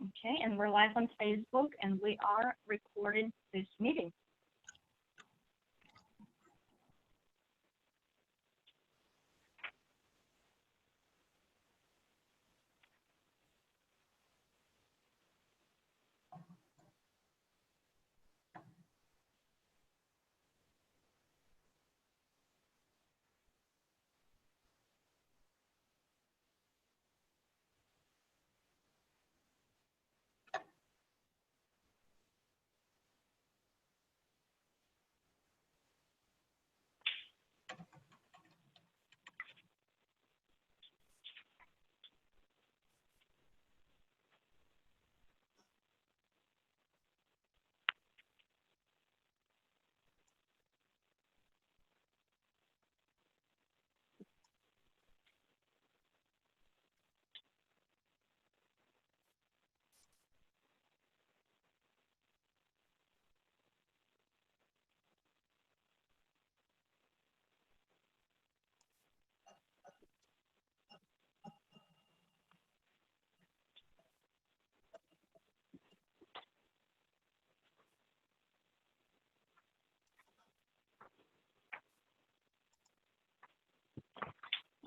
Okay, and we're live on Facebook, and we are recording this meeting.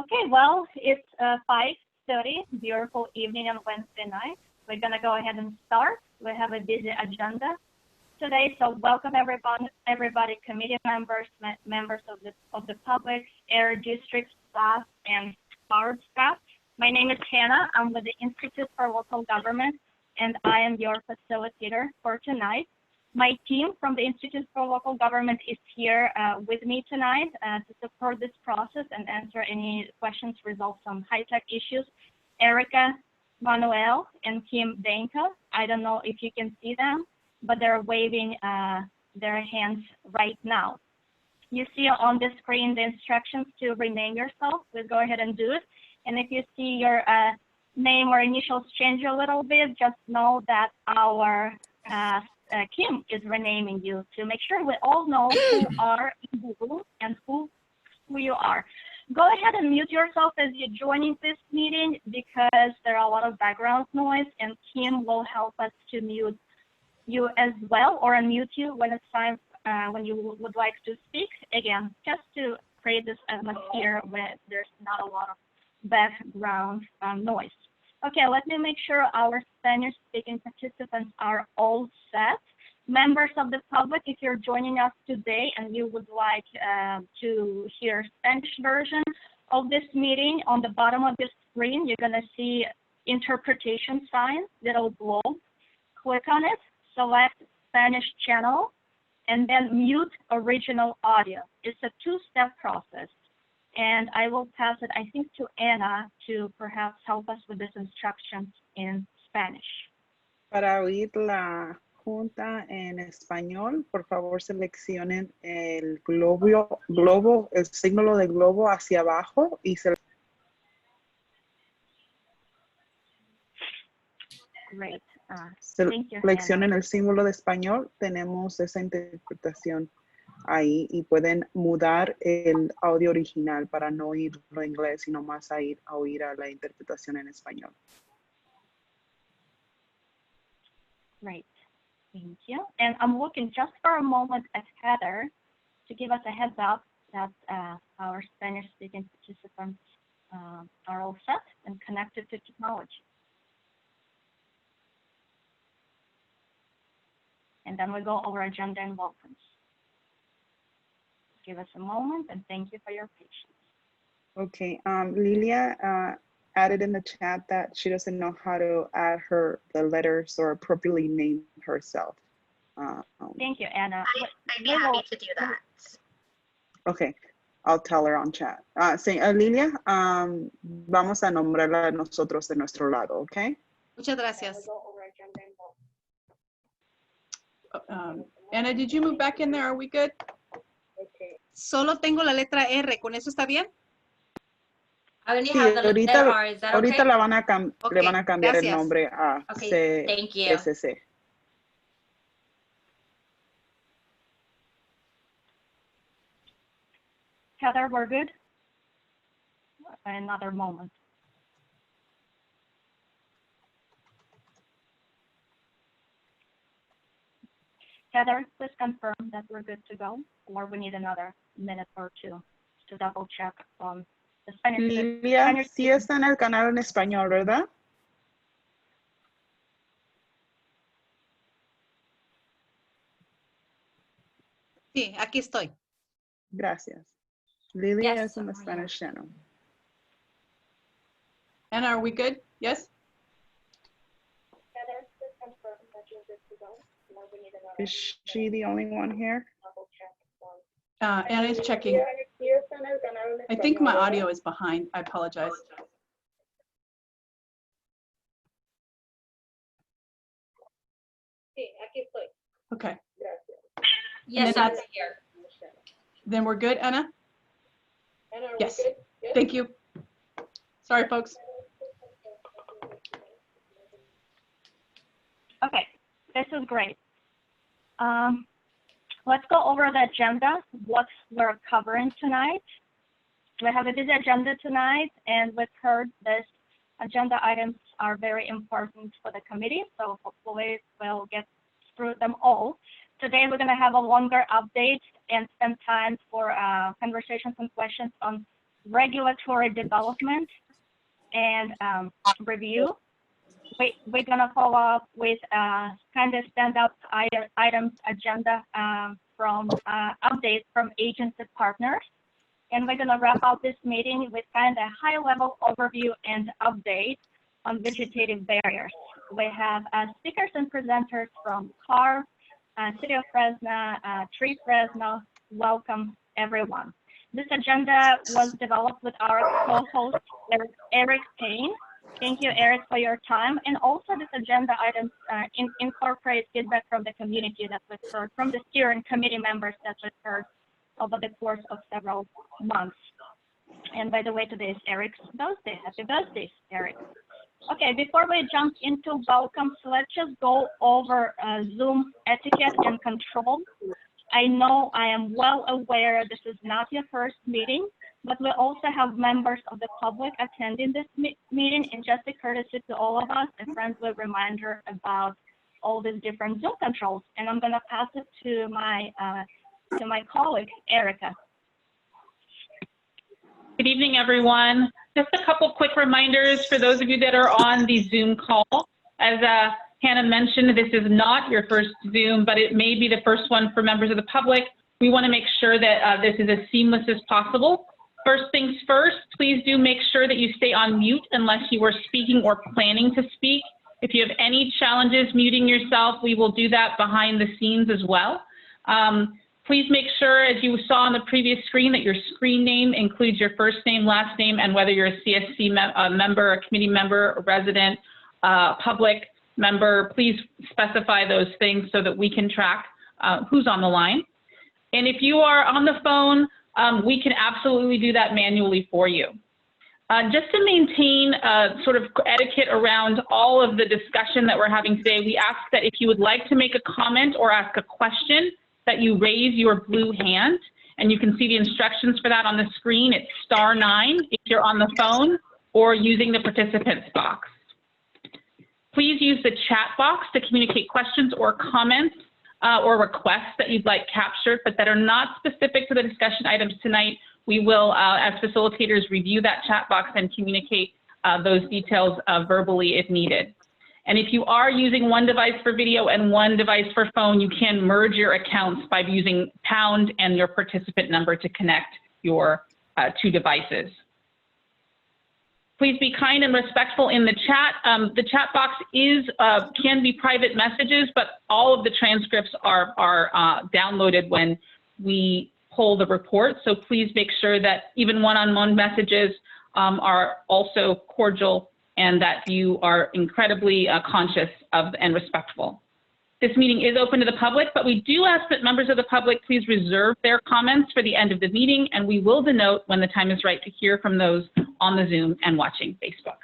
Okay, well, it's 5:30, beautiful evening on Wednesday night. We're gonna go ahead and start. We have a busy agenda today, so welcome everybody, committee members, members of the public, air district staff, and power staff. My name is Hannah. I'm with the Institute for Local Government, and I am your facilitator for tonight. My team from the Institute for Local Government is here with me tonight to support this process and answer any questions resulting from high-tech issues. Erica, Manuel, and Kim Danka. I don't know if you can see them, but they're waving their hands right now. You see on the screen the instructions to rename yourself. Please go ahead and do it. And if you see your name or initials change a little bit, just know that our Kim is renaming you to make sure we all know who are in the room and who you are. Go ahead and mute yourself as you're joining this meeting because there are a lot of background noise, and Kim will help us to mute you as well, or unmute you when it's time when you would like to speak. Again, just to create this atmosphere where there's not a lot of background noise. Okay, let me make sure our Spanish-speaking participants are all set. Members of the public, if you're joining us today and you would like to hear Spanish version of this meeting, on the bottom of the screen, you're gonna see interpretation sign, little globe. Click on it, select Spanish channel, and then mute original audio. It's a two-step process. And I will pass it, I think, to Anna to perhaps help us with these instructions in Spanish. Para oír la junta en español, por favor seleccionen el globo, el símbolo de globo hacia abajo y Great. Thank you, seleccionen Anna. el símbolo de español. Tenemos esa interpretación ahí y pueden mudar el audio original para no oírlo en inglés, sino más a oír a la interpretación en español. Great, thank you. And I'm looking just for a moment at Heather to give us a heads up that our Spanish-speaking participants are all set and connected to technology. And then we go over agenda and welcomes. Give us a moment, and thank you for your patience. Okay, Lilia added in the chat that she doesn't know how to add the letters or appropriately name herself. Thank you, Anna. I'd be happy to do that. Okay, I'll tell her on chat. Lilia, vamos a nombrarla nosotros de nuestro lado, okay? Muchas gracias. Anna, did you move back in there? Are we good? Solo tengo la letra R, ¿con eso está bien? I only Sí, have the ahorita, letter R, is that ahorita okay? le van a cambiar gracias. el nombre a Okay, thank you. CSC. Heather, we're good? Another moment. Heather, please confirm that we're good to go, or we need another minute or two to double check on the Spanish. Lilia, sí está en el canal en español, ¿verdad? Sí, aquí estoy. Gracias. Lilia Yes, is in the I'm Spanish channel. Anna, are we good? Yes? Heather, please confirm that you're good to go, or we need another Is she the only one here? double check on. Anna is checking. I think my audio is behind. I apologize. Sí, aquí estoy. Okay. Yes, then I'm here. Then we're good, Anna? Anna, are Yes. we good? Yes? Thank you. Sorry, folks. Okay, this is great. Let's go over the agenda, what we're covering tonight. We have a busy agenda tonight, and we've heard this agenda items are very important for the committee, so hopefully we'll get through them all. Today, we're gonna have a longer update and spend time for conversations and questions on regulatory development and review. We're gonna follow up with kind of standout items agenda from updates from agency partners. And we're gonna wrap up this meeting with kind of high-level overview and update on vegetative barriers. We have speakers and presenters from CAR, City of Fresno, Tree Fresno. Welcome, everyone. This agenda was developed with our co-host, Eric Payne. Thank you, Eric, for your time. And also this agenda items incorporate feedback from the community that we've heard, from the steering committee members that we've heard over the course of several months. And by the way, today is Eric's birthday. Happy birthday, Eric. Okay, before we jump into welcomes, let's just go over Zoom etiquette and control. I know I am well aware this is not your first meeting, but we also have members of the public attending this meeting, and just a courtesy to all of us, a friendly reminder about all these different Zoom controls. And I'm gonna pass it to my colleague, Erica. Good evening, everyone. Just a couple quick reminders for those of you that are on the Zoom call. As Hannah mentioned, this is not your first Zoom, but it may be the first one for members of the public. We want to make sure that this is as seamless as possible. First things first, please do make sure that you stay on mute unless you are speaking or planning to speak. If you have any challenges muting yourself, we will do that behind the scenes as well. Please make sure, as you saw on the previous screen, that your screen name includes your first name, last name, and whether you're a CSC member, a committee member, a resident, public member. Please specify those things so that we can track who's on the line. And if you are on the phone, we can absolutely do that manually for you. Just to maintain sort of etiquette around all of the discussion that we're having today, we ask that if you would like to make a comment or ask a question, that you raise your blue hand, and you can see the instructions for that on the screen. It's *9 if you're on the phone or using the participants box. Please use the chat box to communicate questions or comments or requests that you'd like captured, but that are not specific to the discussion items tonight. We will, as facilitators, review that chat box and communicate those details verbally if needed. And if you are using one device for video and one device for phone, you can merge your accounts by using # and your participant number to connect your two devices. Please be kind and respectful in the chat. The chat box can be private messages, but all of the transcripts are downloaded when we pull the report. So please make sure that even one-on-one messages are also cordial and that you are incredibly conscious of and respectful. This meeting is open to the public, but we do ask that members of the public please reserve their comments for the end of the meeting, and we will denote when the time is right to hear from those on the Zoom and watching Facebook.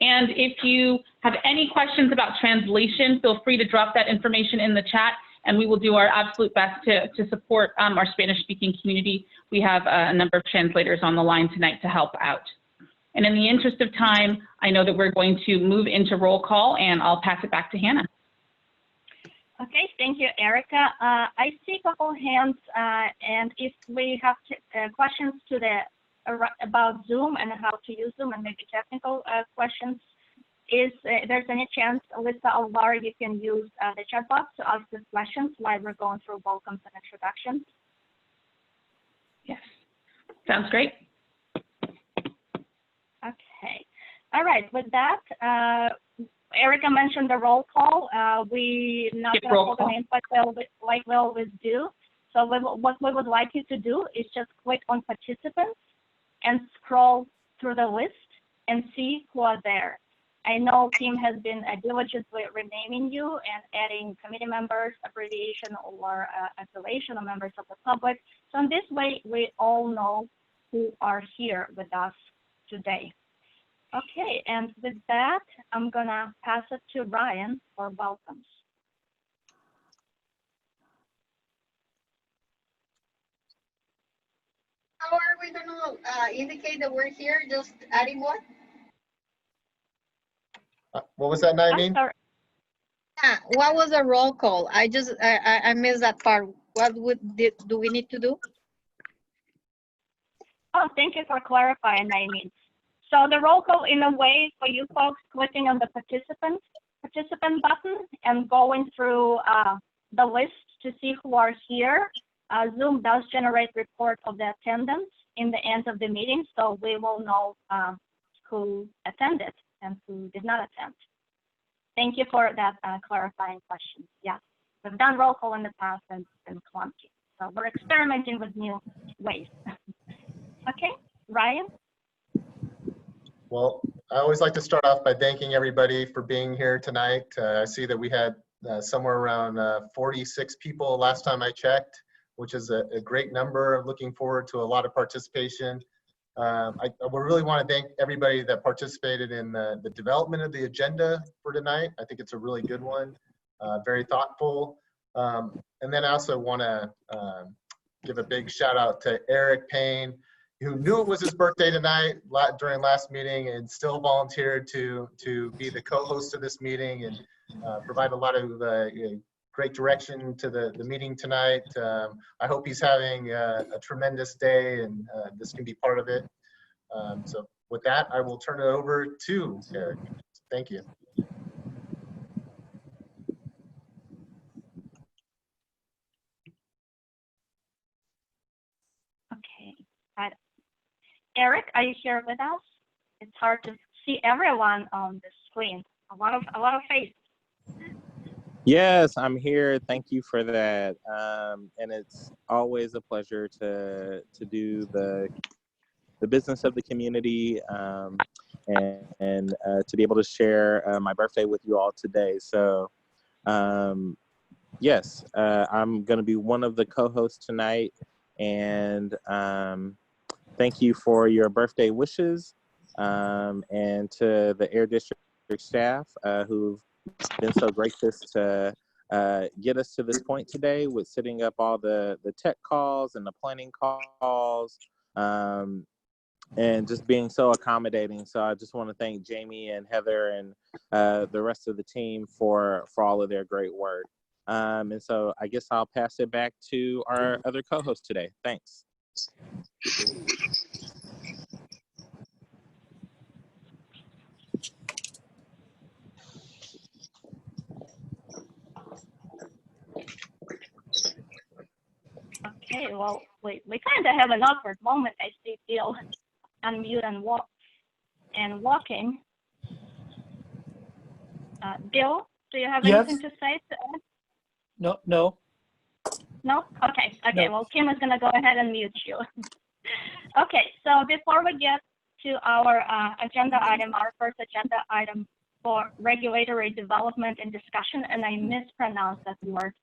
And if you have any questions about translation, feel free to drop that information in the chat, and we will do our absolute best to support our Spanish-speaking community. We have a number of translators on the line tonight to help out. And in the interest of time, I know that we're going to move into roll call, and I'll pass it back to Hannah. Okay, thank you, Erica. I see a couple hands, and if we have questions to about Zoom and how to use Zoom and maybe technical questions, if there's any chance, Alyssa or Laura, you can use the chat box to ask the questions while we're going through welcomes and introductions. Yes, sounds great. Okay, all right, with that, Erica mentioned the roll call. We not going to call the names like we always do. So what we would like you to do is just click on participants and scroll through the list and see who are there. I know Kim has been diligent with renaming you and adding committee members, abbreviation or affiliation or members of the public. So in this way, we all know who are here with us today. Okay, and with that, I'm gonna pass it to Ryan for welcomes. How are we gonna indicate that we're here? Just adding what? What was that, Naimeen? What was the roll call? I missed that part. What do we need to do? Oh, thank you for clarifying, Naimeen. So the roll call, in a way, for you folks clicking on the participant button and going through the list to see who are here. Zoom does generate report of the attendance in the end of the meeting, so we will know who attended and who did not attend. Thank you for that clarifying question. Yeah, we've done roll call in the past and it's been clunky, so we're experimenting with new ways. Okay, Ryan? Well, I always like to start off by thanking everybody for being here tonight. I see that we had somewhere around 46 people last time I checked, which is a great number. I'm looking forward to a lot of participation. I really want to thank everybody that participated in the development of the agenda for tonight. I think it's a really good one, very thoughtful. And then I also want to give a big shout out to Eric Payne, who knew it was his birthday tonight during last meeting and still volunteered to be the co-host of this meeting and provide a lot of great direction to the meeting tonight. I hope he's having a tremendous day and this can be part of it. So with that, I will turn it over to Eric. Thank you. Okay. Eric, are you here with us? It's hard to see everyone on the screen. A lot of faces. Yes, I'm here. Thank you for that. And it's always a pleasure to do the business of the community and to be able to share my birthday with you all today. So yes, I'm going to be one of the co-hosts tonight. And thank you for your birthday wishes and to the Air District staff who've been so gracious to get us to this point today with setting up all the tech calls and the planning calls and just being so accommodating. So I just want to thank Jamie and Heather and the rest of the team for all of their great work. And so I guess I'll pass it back to our other co-host today. Thanks. Okay, well, we kind of have an awkward moment. I see Bill unmute and walking. Bill, do you have anything to say to add? No. No? Okay. No. Well, Kim is going to go ahead and mute you. Okay, so before we get to our agenda item, our first agenda item for regulatory development and discussion, and I mispronounced that word.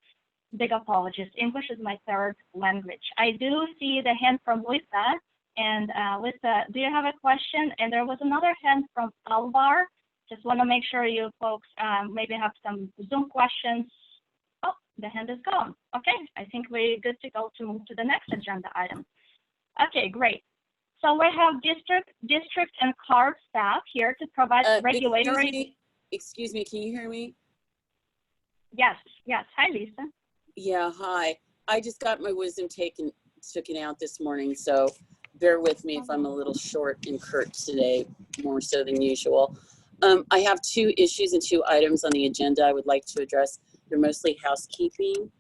Big apologies. English is my third language. I do see the hand from Lisa. And Lisa, do you have a question? And there was another hand from Alvar. Just want to make sure you folks maybe have some Zoom questions. Oh, the hand is gone. Okay, I think we're good to go to move to the next agenda item. Okay, great. So we have district and CARB staff here to provide regulatory. Excuse me, can you hear me? Yes, yes. Hi, Lisa. Yeah, hi. I just got my wisdom taken out this morning, so bear with me if I'm a little short and curt today, more so than usual. I have 2 issues and 2 items on the agenda I would like to address. They're mostly housekeeping.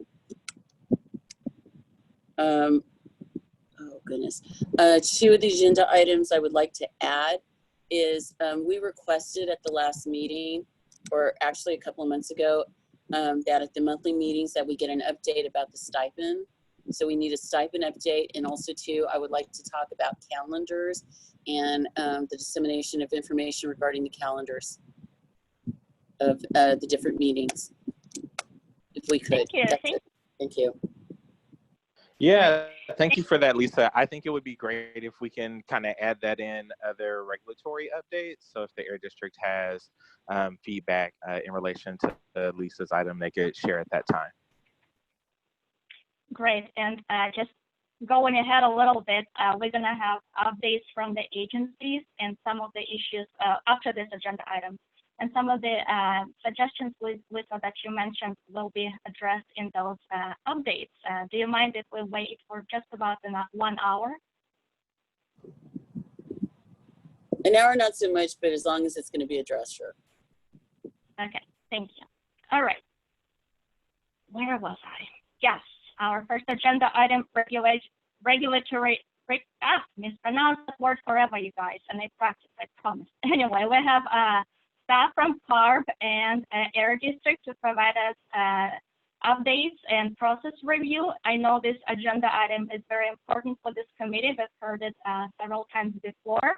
Oh goodness. 2 of the agenda items I would like to add is we requested at the last meeting, or actually a couple of months ago, that at the monthly meetings that we get an update about the stipend. So we need a stipend update, and also too, I would like to talk about calendars and the dissemination of information regarding the calendars of the different meetings, if we could. Thank you. Thank you. Yeah, thank you for that, Lisa. I think it would be great if we can kind of add that in other regulatory updates. So if the Air District has feedback in relation to Lisa's item, they could share at that time. Great. And just going ahead a little bit, we're going to have updates from the agencies and some of the issues after this agenda item. And some of the suggestions, Lisa, that you mentioned will be addressed in those updates. Do you mind if we wait for just about 1 hour? An hour, not so much, but as long as it's going to be addressed, sure. Okay, thank you. All right. Where was I? Yes, our first agenda item, regulatory, mispronounce that word forever, you guys, and I practice, I promise. Anyway, we have staff from CARB and Air District to provide us updates and process review. I know this agenda item is very important for this committee. We've heard it several times before.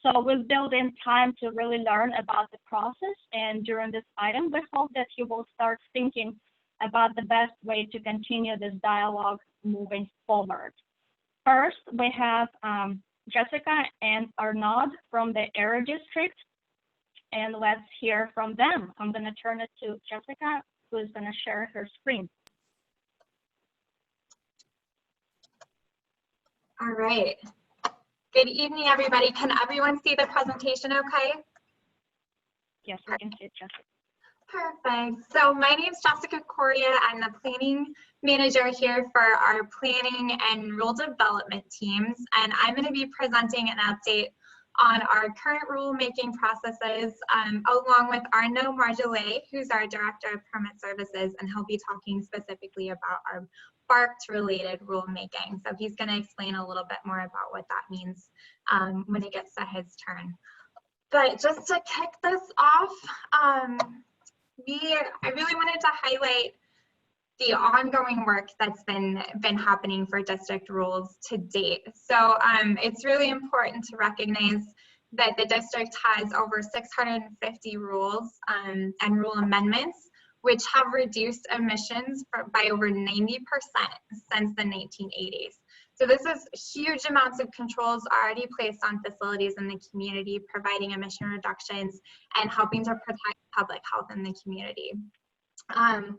So we'll build in time to really learn about the process. And during this item, we hope that you will start thinking about the best way to continue this dialogue moving forward. First, we have Jessica and Arnaud from the Air District. And let's hear from them. I'm going to turn it to Jessica, who is going to share her screen. All right. Good evening, everybody. Can everyone see the presentation okay? Yes, we can see it, Jessica. Perfect. So my name is Jessica Correa. I'm the planning manager here for our planning and rule development teams. And I'm going to be presenting an update on our current rulemaking processes, along with Arnaud Marjolais, who's our Director of Permit Services, and he'll be talking specifically about our BART-related rulemaking. So he's going to explain a little bit more about what that means when it gets to his turn. But just to kick this off, I really wanted to highlight the ongoing work that's been happening for district rules to date. So it's really important to recognize that the district has over 650 rules and rule amendments, which have reduced emissions by over 90% since the 1980s. So this is huge amounts of controls already placed on facilities in the community, providing emission reductions and helping to protect public health in the community. On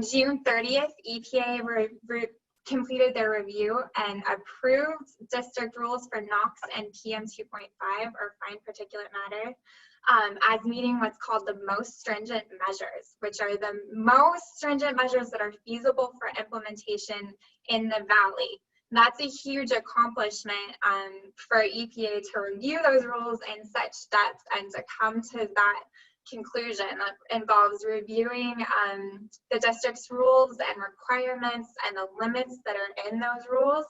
June 30th, EPA completed their review and approved district rules for NOx and PM 2.5, or fine particulate matter, as meeting what's called the most stringent measures, which are the most stringent measures that are feasible for implementation in the Valley. That's a huge accomplishment for EPA to review those rules in such depth and to come to that conclusion. That involves reviewing the district's rules and requirements and the limits that are in those rules,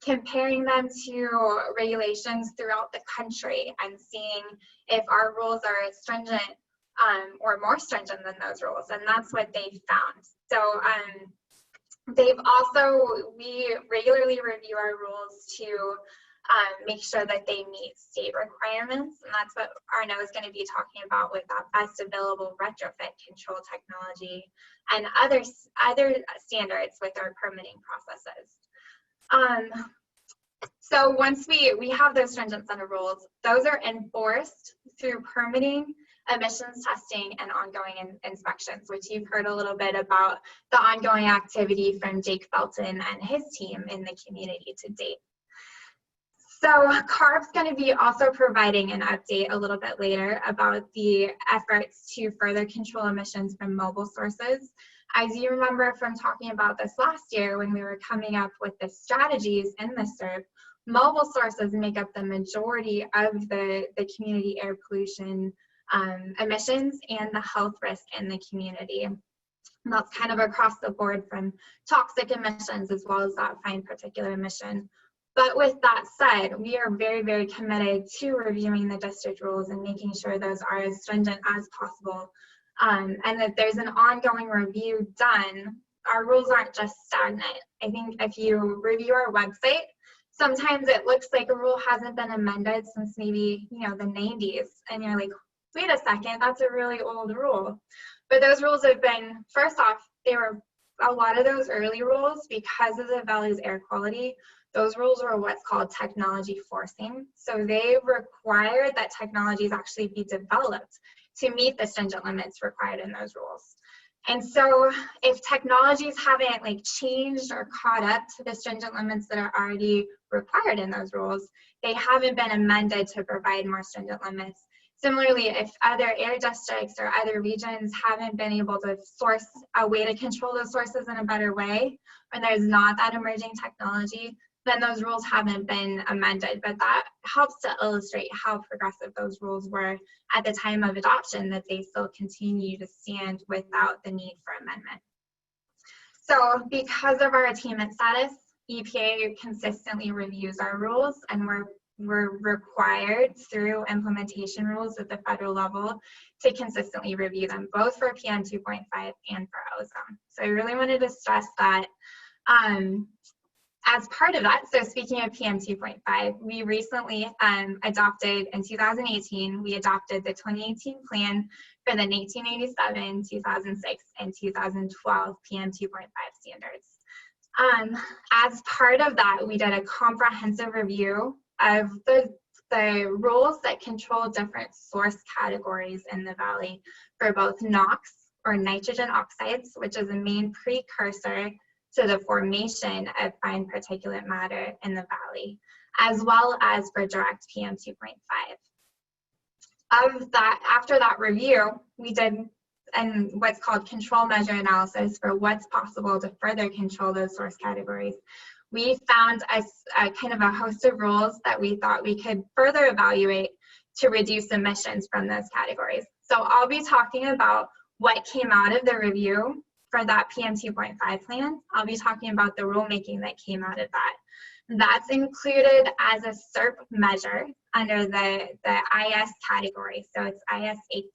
comparing them to regulations throughout the country and seeing if our rules are as stringent or more stringent than those rules. And that's what they found. So we regularly review our rules to make sure that they meet state requirements, and that's what Arnaud is going to be talking about with that best available retrofit control technology and other standards with our permitting processes. So once we have those stringent set of rules, those are enforced through permitting, emissions testing, and ongoing inspections, which you've heard a little bit about the ongoing activity from Jake Felton and his team in the community to date. So CARB's going to be also providing an update a little bit later about the efforts to further control emissions from mobile sources. As you remember from talking about this last year when we were coming up with the strategies in the SERP, mobile sources make up the majority of the community air pollution emissions and the health risk in the community. And that's kind of across the board from toxic emissions as well as that fine particulate emission. But with that said, we are very, very committed to reviewing the district rules and making sure those are as stringent as possible, and that there's an ongoing review done. Our rules aren't just stagnant. I think if you review our website, sometimes it looks like a rule hasn't been amended since maybe, you know, the 90s, and you're like, wait a second, that's a really old rule. But those rules have been, first off, they were a lot of those early rules, because of the valley's air quality, those rules were what's called technology forcing. So they required that technologies actually be developed to meet the stringent limits required in those rules. And so if technologies haven't like changed or caught up to the stringent limits that are already required in those rules, they haven't been amended to provide more stringent limits. Similarly, if other air districts or other regions haven't been able to source a way to control those sources in a better way, or there's not that emerging technology, then those rules haven't been amended. But that helps to illustrate how progressive those rules were at the time of adoption, that they still continue to stand without the need for amendment. So because of our attainment status, EPA consistently reviews our rules, and we're required through implementation rules at the federal level to consistently review them, both for PM 2.5 and for ozone. So I really wanted to stress that. As part of that, so speaking of PM 2.5, we recently adopted, in 2018, we adopted the 2018 plan for the 1987, 2006, and 2012 PM 2.5 standards. As part of that, we did a comprehensive review of the rules that control different source categories in the valley for both NOx, or nitrogen oxides, which is a main precursor to the formation of fine particulate matter in the valley, as well as for direct PM 2.5. Of that, after that review, we did what's called control measure analysis for what's possible to further control those source categories. We found a kind of a host of rules that we thought we could further evaluate to reduce emissions from those categories. So I'll be talking about what came out of the review for that PM 2.5 plan. I'll be talking about the rulemaking that came out of that. That's included as a SERP measure under the IS category, so it's IS 8.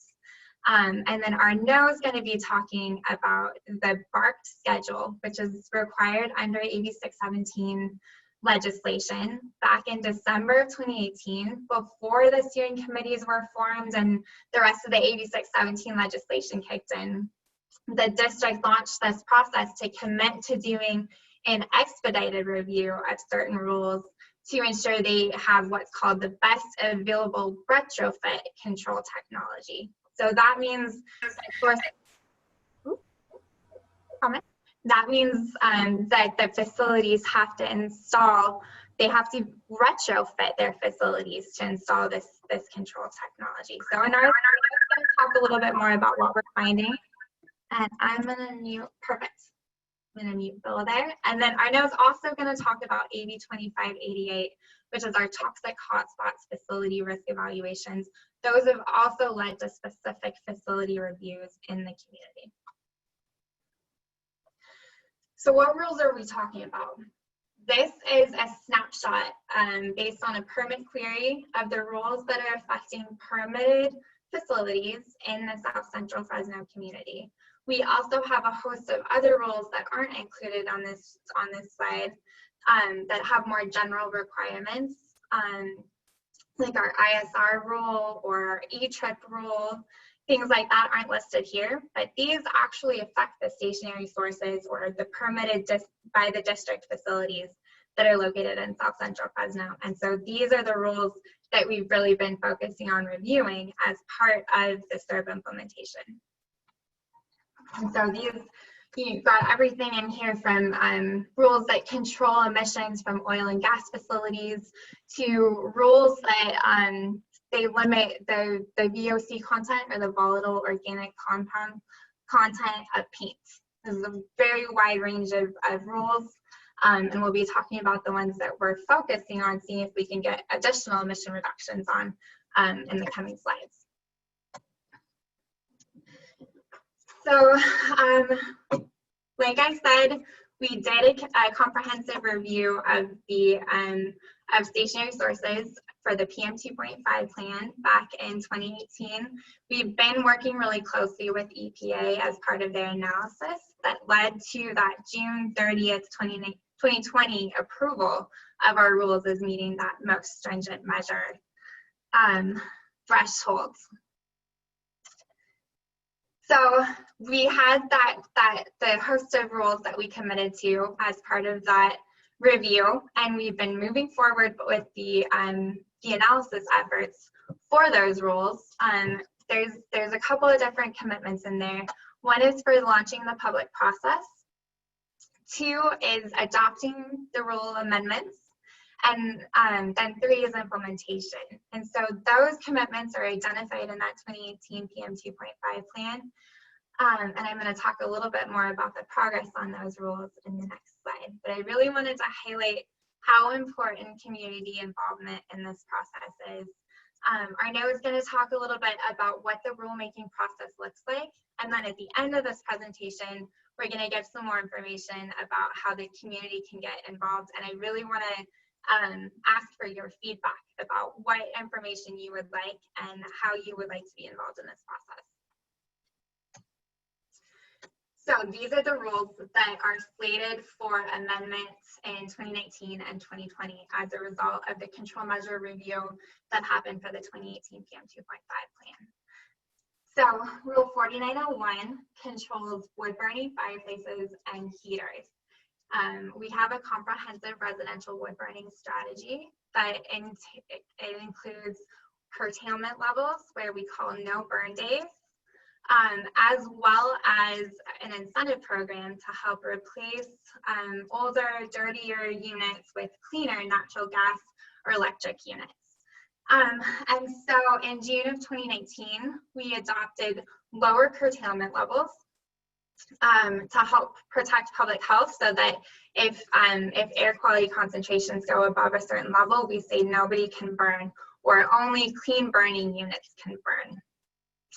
And then our no is going to be talking about the BARCed schedule, which is required under AB 617 legislation back in December of 2018, before the steering committees were formed and the rest of the AB 617 legislation kicked in. The district launched this process to commit to doing an expedited review of certain rules to ensure they have what's called the best available retrofit control technology. So that means that the facilities have to install, they have to retrofit their facilities to install this control technology. So in our, I'm going to talk a little bit more about what we're finding. And I'm going to mute, perfect. I'm going to mute Bill there. And then Arno is also going to talk about AB 2588, which is our toxic hotspots facility risk evaluations. Those have also led to specific facility reviews in the community. So what rules are we talking about? This is a snapshot based on a permit query of the rules that are affecting permitted facilities in the South Central Fresno community. We also have a host of other rules that aren't included on this slide that have more general requirements, like our ISR rule or our E-trip rule. Things like that aren't listed here, but these actually affect the stationary sources or the permitted by the district facilities that are located in South Central Fresno. And so these are the rules that we've really been focusing on reviewing as part of the SERP implementation. And so these you've got everything in here from rules that control emissions from oil and gas facilities to rules that they limit the VOC content, or the volatile organic compound content, of paint. This is a very wide range of rules, and we'll be talking about the ones that we're focusing on, seeing if we can get additional emission reductions on in the coming slides. So, like I said, we did a comprehensive review of the stationary sources for the PM 2.5 plan back in 2018. We've been working really closely with EPA as part of their analysis that led to that June 30th, 2020 approval of our rules as meeting that most stringent measure thresholds. So we had the host of rules that we committed to as part of that review, and we've been moving forward with the analysis efforts for those rules. There's a couple of different commitments in there. One is for launching the public process. 2 is adopting the rule amendments. And then 3 is implementation. And so those commitments are identified in that 2018 PM 2.5 plan. And I'm going to talk a little bit more about the progress on those rules in the next slide. But I really wanted to highlight how important community involvement in this process is. Arnaud is going to talk a little bit about what the rulemaking process looks like. And then at the end of this presentation, we're going to give some more information about how the community can get involved. And I really want to ask for your feedback about what information you would like and how you would like to be involved in this process. So these are the rules that are slated for amendments in 2019 and 2020 as a result of the control measure review that happened for the 2018 PM 2.5 plan. So Rule 4901 controls wood burning, fireplaces, and heaters. We have a comprehensive residential wood burning strategy that it includes curtailment levels, where we call no burn days, as well as an incentive program to help replace older, dirtier units with cleaner natural gas or electric units. And so in June of 2019, we adopted lower curtailment levels to help protect public health, so that if air quality concentrations go above a certain level, we say nobody can burn, or only clean burning units can burn.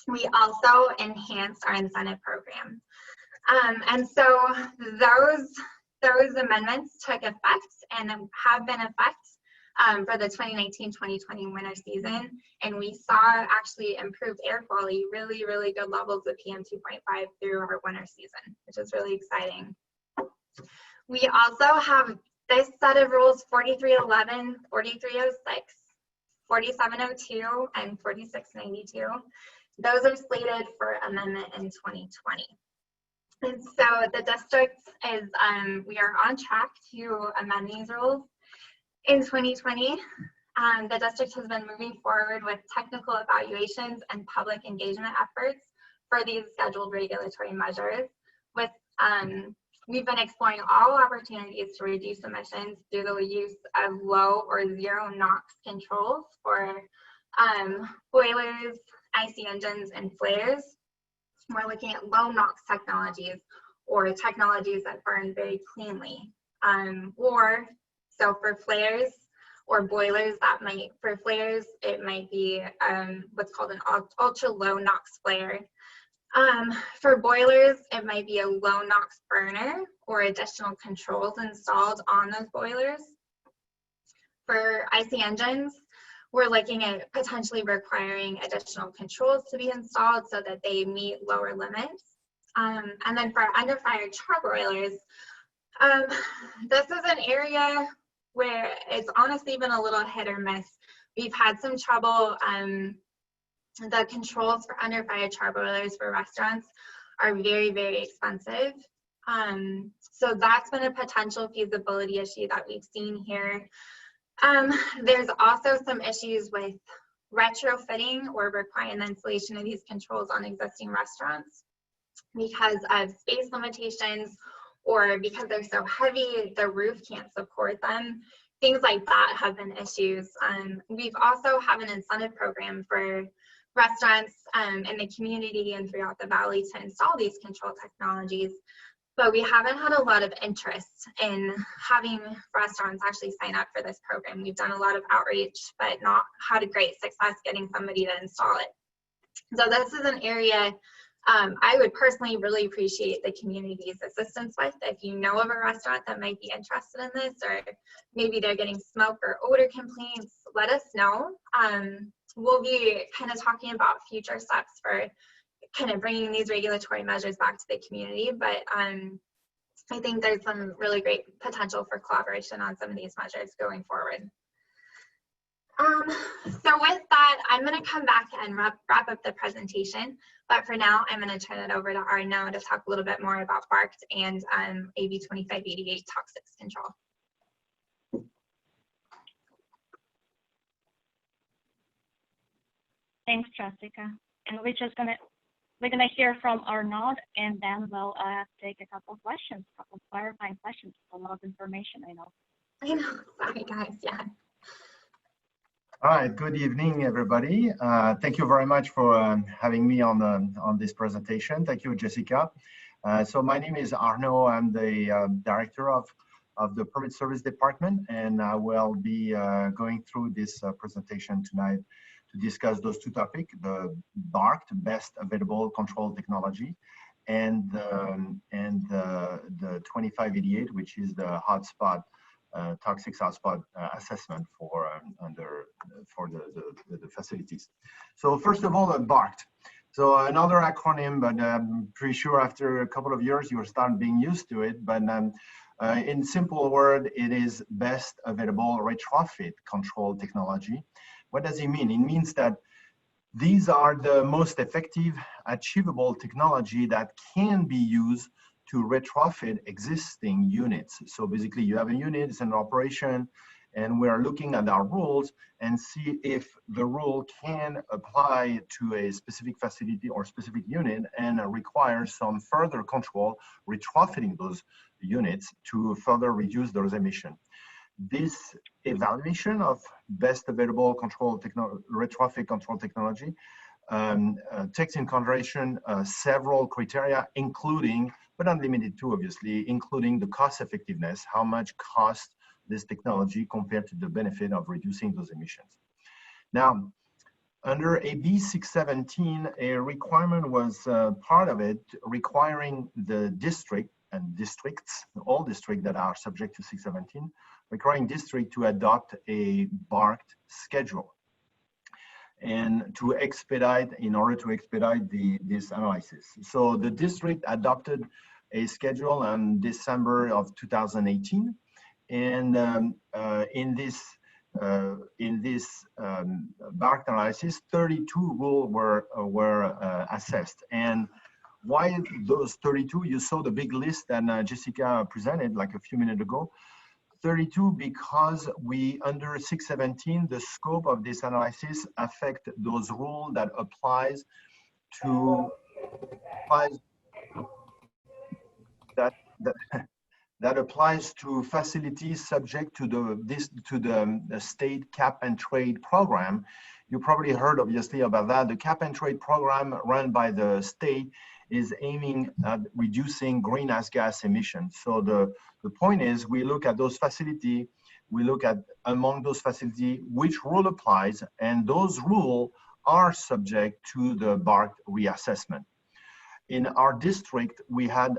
We also enhanced our incentive program. And so those amendments took effect and have been effect for the 2019-2020 winter season. And we saw actually improved air quality, really, really good levels of PM 2.5 through our winter season, which is really exciting. We also have this set of rules, 4311, 4306, 4702, and 4692. Those are slated for amendment in 2020. And so the district is, we are on track to amend these rules in 2020. The district has been moving forward with technical evaluations and public engagement efforts for these scheduled regulatory measures. We've been exploring all opportunities to reduce emissions through the use of low or zero NOx controls for boilers, IC engines, and flares. We're looking at low NOx technologies, or technologies that burn very cleanly. So for flares or boilers, for flares, it might be what's called an ultra low NOx flare. For boilers, it might be a low NOx burner or additional controls installed on those boilers. For IC engines, we're looking at potentially requiring additional controls to be installed so that they meet lower limits. And then for under fire charbroilers, this is an area where it's honestly been a little hit or miss. We've had some trouble. The controls for under fire charbroilers for restaurants are very, very expensive. So that's been a potential feasibility issue that we've seen here. There's also some issues with retrofitting or requiring the installation of these controls on existing restaurants. because of space limitations, or because they're so heavy, the roof can't support them. Things like that have been issues. We've also have an incentive program for restaurants in the community and throughout the valley to install these control technologies, but we haven't had a lot of interest in having restaurants actually sign up for this program. We've done a lot of outreach, but not had a great success getting somebody to install it. So this is an area I would personally really appreciate the community's assistance with. If you know of a restaurant that might be interested in this, or maybe they're getting smoke or odor complaints, let us know. We'll be kind of talking about future steps for kind of bringing these regulatory measures back to the community, but I think there's some really great potential for collaboration on some of these measures going forward. So with that, I'm going to come back and wrap up the presentation. But for now, I'm going to turn it over to Arno to talk a little bit more about BARCT and AB 2588 toxics control. Thanks, Jessica. And we're gonna hear from Arnaud, and then we'll take a couple of questions, clarifying questions. A lot of information, I know. I know. Sorry, guys. Yeah. All right, good evening, everybody. Thank you very much for having me on this presentation. Thank you, Jessica. So my name is Arnaud. I'm the director of the Permit Service Department, and I will be going through this presentation tonight to discuss those two topics, the BARCT, Best Available Control Technology, and the 2588, which is the hotspot toxics hotspot assessment for the facilities. So first of all, BARCT. So another acronym, but I'm pretty sure after a couple of years you'll start being used to it. But in simple word, it is Best Available Retrofit Control Technology. What does it mean? It means that these are the most effective, achievable technology that can be used to retrofit existing units. So basically you have a unit, it's in operation, and we're looking at our rules and see if the rule can apply to a specific facility or specific unit and require some further control, retrofitting those units to further reduce those emissions. This evaluation of best available retrofit control technology takes in consideration several criteria, including, but not limited to, obviously, including the cost effectiveness, how much costs this technology compared to the benefit of reducing those emissions. Now, under AB 617, a requirement was part of it, requiring the district and districts, all districts that are subject to 617, requiring district to adopt a BARCT schedule and to expedite, in order to expedite this analysis. So the district adopted a schedule in December of 2018, and in this BARCT analysis, 32 rules were assessed. And why those 32? You saw the big list that Jessica presented like a few minutes ago. 32 because under 617, the scope of this analysis affect those rules that applies to that applies to facilities subject to the state cap and trade program. You probably heard obviously about that. The cap and trade program run by the state is aiming at reducing greenhouse gas emissions. So the point is, we look at those facilities, we look at among those facilities which rule applies, and those rules are subject to the BARCT reassessment. In our district, we have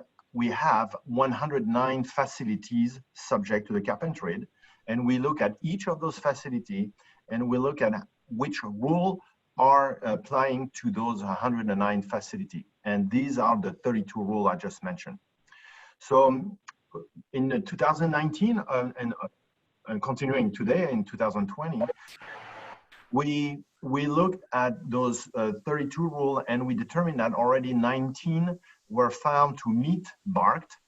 109 facilities subject to the cap and trade, and we look at each of those facilities and we look at which rule are applying to those 109 facilities. And these are the 32 rules I just mentioned. So in 2019 and continuing today in 2020, we looked at those 32 rules and we determined that already 19 were found to meet BARCT.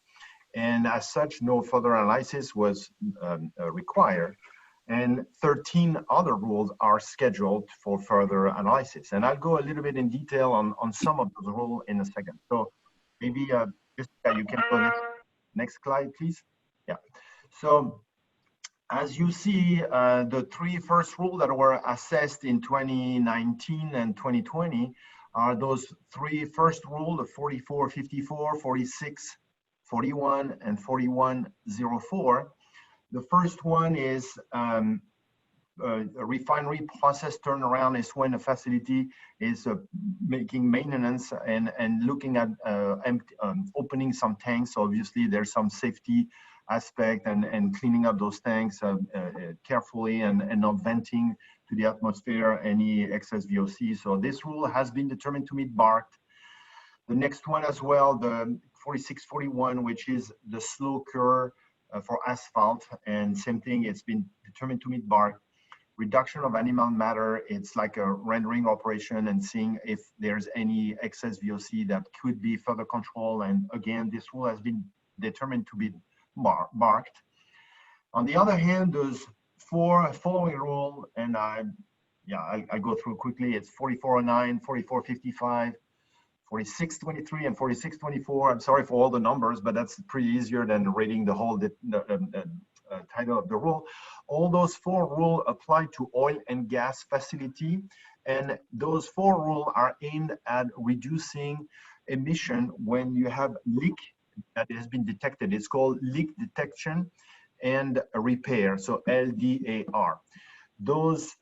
And as such, no further analysis was required. And 13 other rules are scheduled for further analysis. And I'll go a little bit in detail on some of those rules in a second. So maybe Jessica, you can go next slide, please. Yeah. So as you see, the three first rules that were assessed in 2019 and 2020 are those three first rules, the 4454, 4641, and 4104. The first one is a refinery process turnaround is when a facility is making maintenance and looking at opening some tanks. So obviously, there's some safety aspect and cleaning up those tanks carefully and not venting to the atmosphere any excess VOC. So this rule has been determined to meet BART. The next one as well, the 4641, which is the slow cure for asphalt, and same thing, it's been determined to meet BART. Reduction of animal matter, it's like a rendering operation and seeing if there's any excess VOC that could be further controlled. And again, this rule has been determined to be BART. On the other hand, those four following rule, and I go through quickly. It's 4409, 4455, 4623, and 4624. I'm sorry for all the numbers, but that's pretty easier than reading the whole title of the rule. All those four rules apply to oil and gas facility, and those four rules are aimed at reducing emission when you have leak that has been detected. It's called leak detection and repair, so LDAR. Those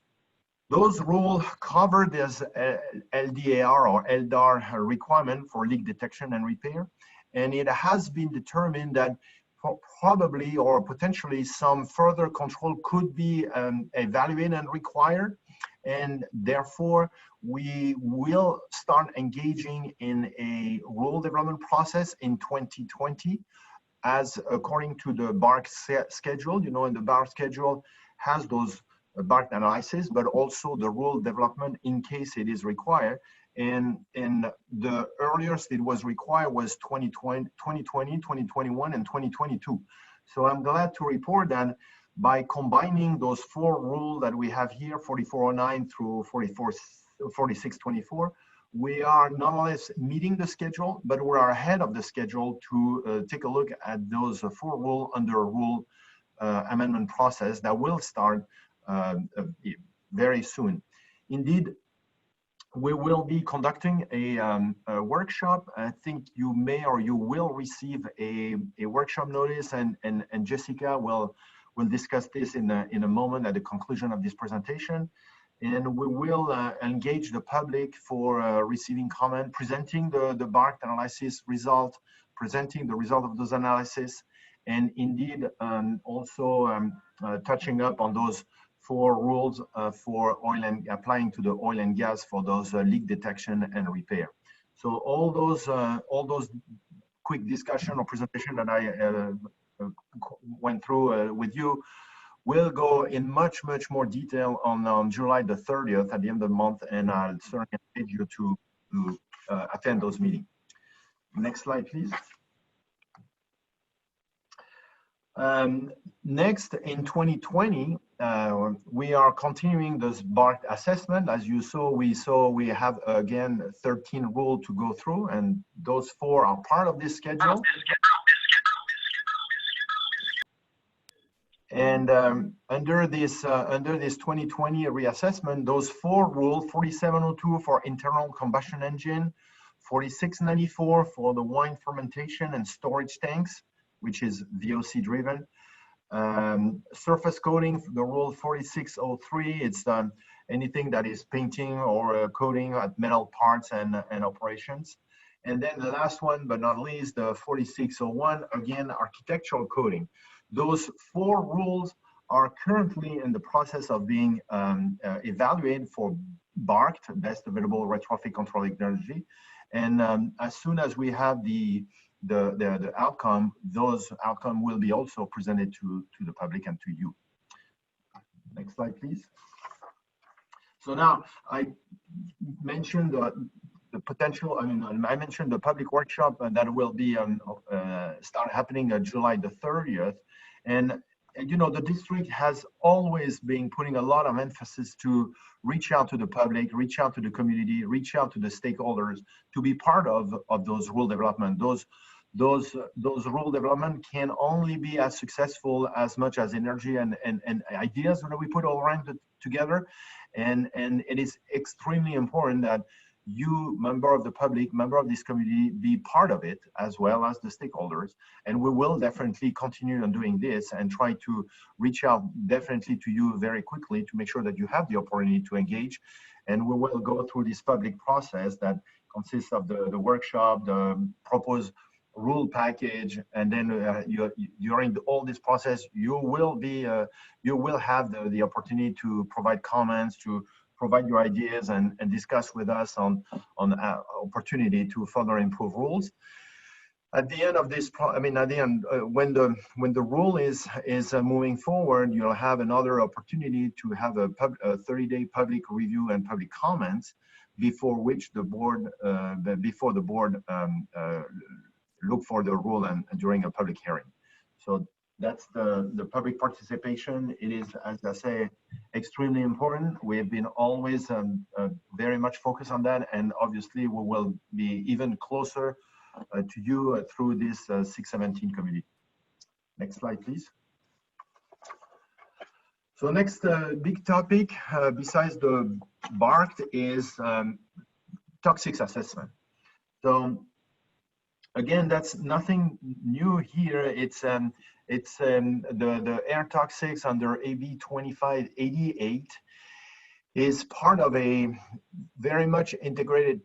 rules cover this LDAR or LDAR requirement for leak detection and repair, and it has been determined that probably or potentially some further control could be evaluated and required, and therefore we will start engaging in a rule development process in 2020 as according to the BART schedule. You know, and the BART schedule has those BART analysis, but also the rule development in case it is required. And the earliest it was required was 2020, 2021, and 2022. So I'm glad to report that by combining those four rules that we have here, 4409 through 4624, we are not only meeting the schedule, but we are ahead of the schedule to take a look at those four rules under a rule amendment process that will start very soon. Indeed, we will be conducting a workshop. I think you may or you will receive a workshop notice, and Jessica will discuss this in a moment at the conclusion of this presentation. And we will engage the public for receiving comment, presenting the BART analysis result, presenting the result of those analysis, and indeed also touching up on those four rules for oil and applying to the oil and gas for those leak detection and repair. So all those quick discussion or presentation that I went through with you will go in much more detail on July the 30th at the end of the month, and I'll certainly encourage you to attend those meetings. Next slide, please. Next, in 2020, we are continuing this BART assessment. As you saw, we have again 13 rules to go through, and those four are part of this schedule. And under this 2020 reassessment, those four rules, 4702 for internal combustion engine, 4694 for the wine fermentation and storage tanks, which is VOC driven. Surface coating, the rule 4603, it's anything that is painting or coating at metal parts and operations. And then the last one, but not least, the 4601, again, architectural coating. Those four rules are currently in the process of being evaluated for BART, best available retrofit control technology. And as soon as we have the outcome, those outcomes will be also presented to the public and to you. Next slide, please. So now I mentioned the potential, I mentioned the public workshop that will be start happening July the 30th. And you know, the district has always been putting a lot of emphasis to reach out to the public, reach out to the community, reach out to the stakeholders to be part of those rule development. Those rule development can only be as successful as much as energy and ideas that we put all around together. And it is extremely important that you, member of the public, member of this community, be part of it as well as the stakeholders. And we will definitely continue on doing this and try to reach out definitely to you very quickly to make sure that you have the opportunity to engage. And we will go through this public process that consists of the workshop, the proposed rule package, and then during all this process, you will have the opportunity to provide comments, to provide your ideas and discuss with us on opportunity to further improve rules. At the end of this, at the end, when the rule is moving forward, you'll have another opportunity to have a 30-day public review and public comments before which the board, look for the rule and during a public hearing. So that's the public participation. It is, as I say, extremely important. We have been always very much focused on that, and obviously we will be even closer to you through this 617 committee. Next slide, please. So next big topic besides the BART is toxics assessment. So again, that's nothing new here. It's the air toxics under AB 2588 is part of a very much integrated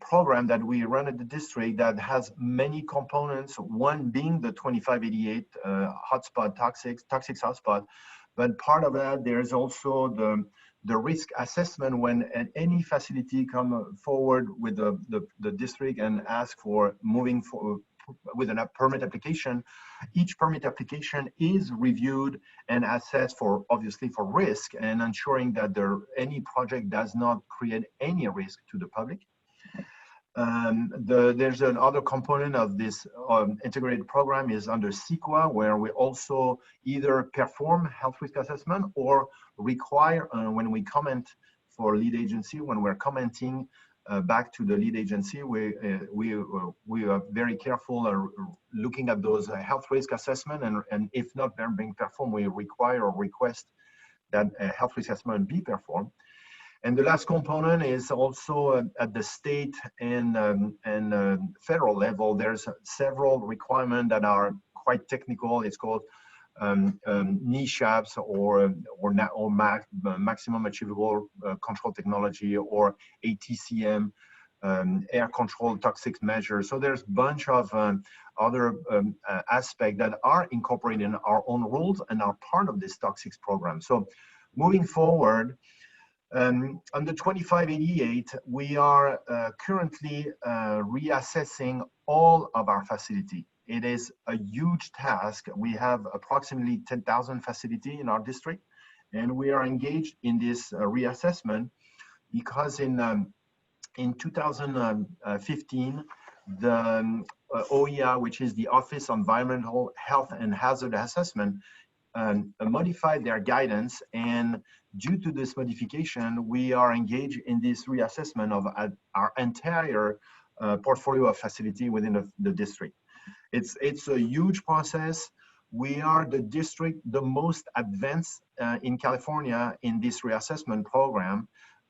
program that we run at the district that has many components, one being the 2588 hotspot toxics hotspot. But part of that, there's also the risk assessment when any facility come forward with the district and ask for moving with a permit application. Each permit application is reviewed and assessed for, obviously, for risk and ensuring that any project does not create any risk to the public. There's another component of this integrated program is under CEQA, where we also either perform health risk assessment or require, when we comment for lead agency, when we're commenting back to the lead agency, we are very careful looking at those health risk assessment, and if not being performed, we require or request that a health risk assessment be performed. And the last component is also at the state and federal level. There's several requirements that are quite technical. It's called NESHAPs or maximum achievable control technology, or ATCM, air control toxic measures. So there's a bunch of other aspects that are incorporated in our own rules and are part of this toxics program. So moving forward, under 2588, we are currently reassessing all of our facility. It is a huge task. We have approximately 10,000 facilities in our district, and we are engaged in this reassessment because in 2015, the OEA, which is the Office of Environmental Health and Hazard Assessment, modified their guidance, and due to this modification, we are engaged in this reassessment of our entire portfolio of facility within the district. It's a huge process. We are the district the most advanced in California in this reassessment program.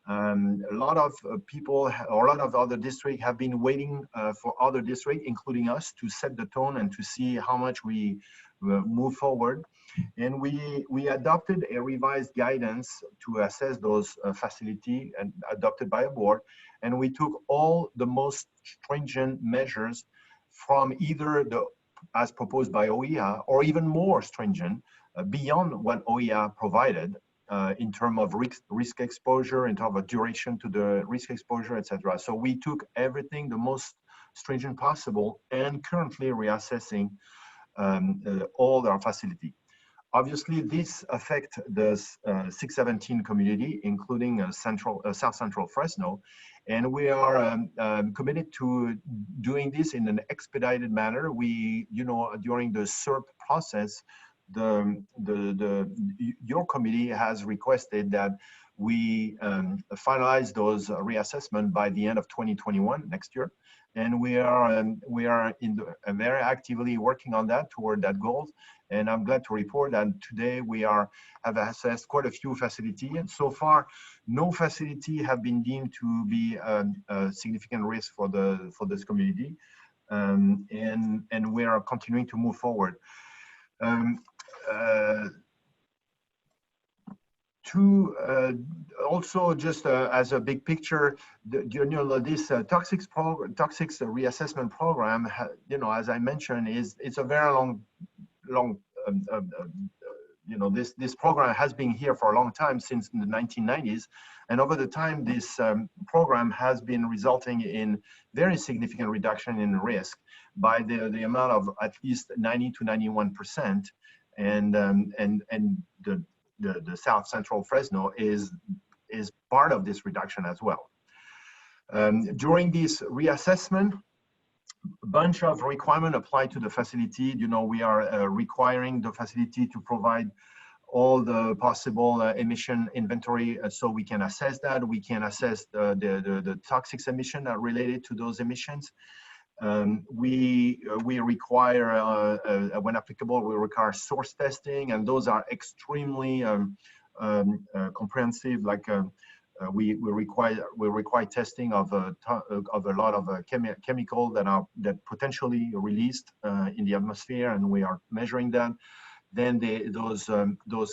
A lot of people, or a lot of other districts have been waiting for other districts, including us, to set the tone and to see how much we move forward. And we adopted a revised guidance to assess those facilities and adopted by a board. And we took all the most stringent measures from either as proposed by OEA or even more stringent beyond what OEA provided in terms of risk exposure, in terms of duration to the risk exposure, etc. So we took everything the most stringent possible and currently reassessing all our facility. Obviously, this affects the 617 community, including South Central Fresno, and we are committed to doing this in an expedited manner. We, during the SERP process, your committee has requested that we finalize those reassessment by the end of 2021, next year. And we are very actively working on that, toward that goal. And I'm glad to report that today we have assessed quite a few facilities. And so far, no facility have been deemed to be a significant risk for this community. And we are continuing to move forward. Also, just as a big picture, this toxics reassessment program, as I mentioned, it's a very long. This program has been here for a long time, since the 1990s, and over the time, this program has been resulting in very significant reduction in risk by the amount of at least 90 to 91%, and the South Central Fresno is part of this reduction as well. During this reassessment, a bunch of requirements apply to the facility. We are requiring the facility to provide all the possible emission inventory, so we can assess that. We can assess the toxics emission related to those emissions. We require, when applicable, we require source testing, and those are extremely comprehensive. Like we require testing of a lot of chemical that potentially released in the atmosphere, and we are measuring them. Then those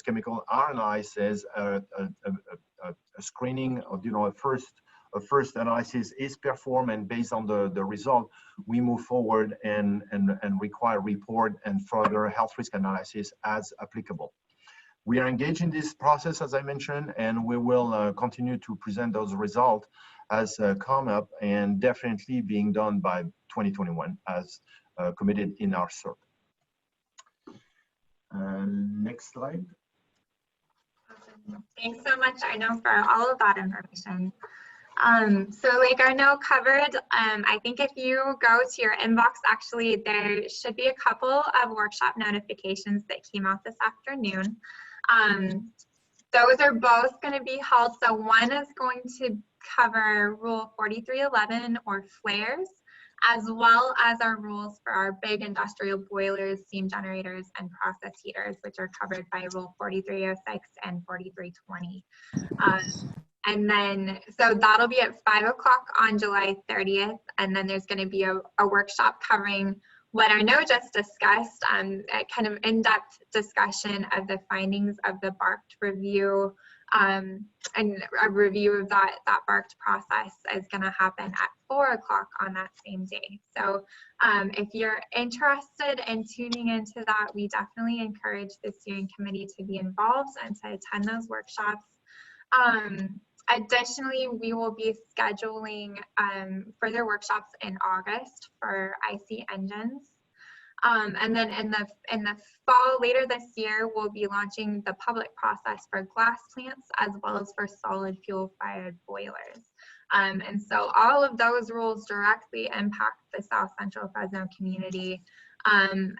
chemical are analyzed as a screening of, a first analysis is performed, and based on the result, we move forward and require report and further health risk analysis as applicable. We are engaged in this process, as I mentioned, and we will continue to present those results as come up, and definitely being done by 2021 as committed in our SERP. Next slide. Thanks so much, Arno, for all of that information. So like Arno covered, I think if you go to your inbox, actually, there should be a couple of workshop notifications that came out this afternoon. Those are both going to be held. So one is going to cover Rule 4311, or flares, as well as our rules for our big industrial boilers, steam generators, and process heaters, which are covered by Rule 4306 and 4320. And then, so that'll be at 5 o'clock on July 30th. And then there's going to be a workshop covering what Arno just discussed, a kind of in-depth discussion of the findings of the BARCed review, and a review of that BARCed process is going to happen at 4 o'clock on that same day. So if you're interested in tuning into that, we definitely encourage the steering committee to be involved and to attend those workshops. Additionally, we will be scheduling further workshops in August for IC engines. And then in the fall, later this year, we'll be launching the public process for glass plants, as well as for solid fuel fired boilers. And so all of those rules directly impact the South Central Fresno community. And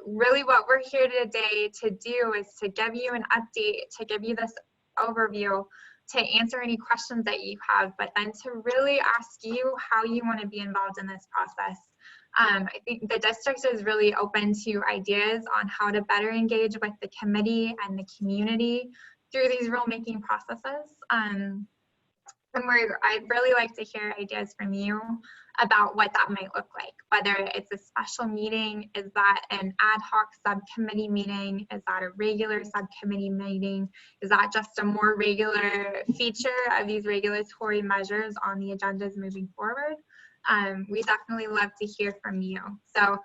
really what we're here today to do is to give you an update, to give you this overview, to answer any questions that you have, but then to really ask you how you want to be involved in this process. I think the district is really open to ideas on how to better engage with the committee and the community through these rulemaking processes. I'd really like to hear ideas from you about what that might look like, whether it's a special meeting, is that an ad hoc subcommittee meeting, is that a regular subcommittee meeting, is that just a more regular feature of these regulatory measures on the agendas moving forward? We definitely love to hear from you. So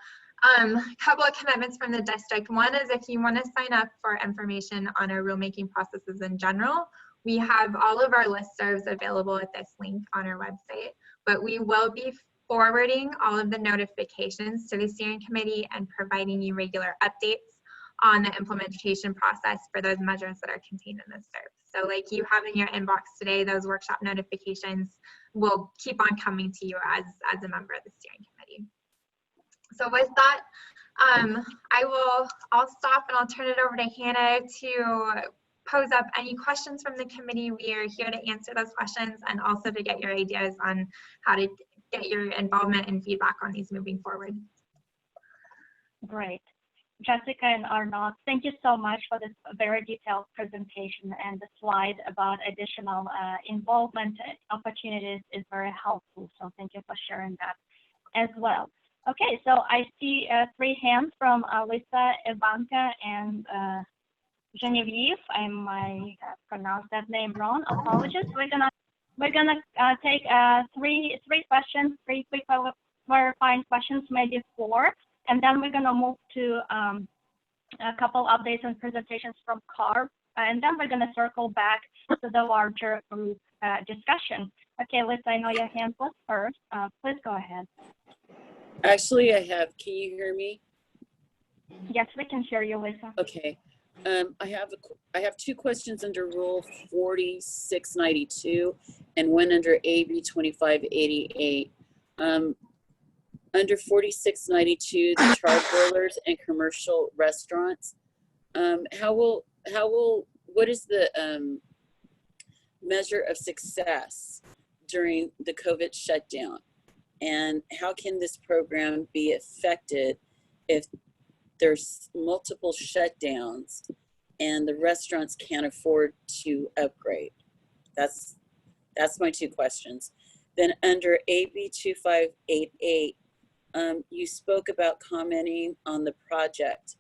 a couple of commitments from the district. One is, if you want to sign up for information on our rulemaking processes in general, we have all of our listservs available at this link on our website, but we will be forwarding all of the notifications to the steering committee and providing you regular updates on the implementation process for those measures that are contained in this SERP. So like you have in your inbox today, those workshop notifications will keep on coming to you as a member of the steering committee. So with that, I'll stop and I'll turn it over to Hannah to pose up any questions from the committee. We are here to answer those questions and also to get your ideas on how to get your involvement and feedback on these moving forward. Great. Jessica and Arnold, thank you so much for this very detailed presentation, and the slide about additional involvement opportunities is very helpful. So thank you for sharing that as well. Okay, so I see 3 hands from Lisa, Ivanka, and Genevieve. I might have pronounced that name wrong. Apologies. We're gonna take three questions, 3 quick clarifying questions, maybe 4. And then we're going to move to a couple updates and presentations from CARB. And then we're going to circle back to the larger group discussion. Okay, Lisa, I know your hand was first. Please go ahead. Actually, I have, can you hear me? Yes, we can hear you, Lisa. Okay. I have 2 questions under Rule 4692 and one under AB 2588. Under 4692, the char boilers and commercial restaurants, what is the measure of success during the COVID shutdown? And how can this program be affected if there's multiple shutdowns and the restaurants can't afford to upgrade? That's my 2 questions. Then under AB 2588, you spoke about commenting on the project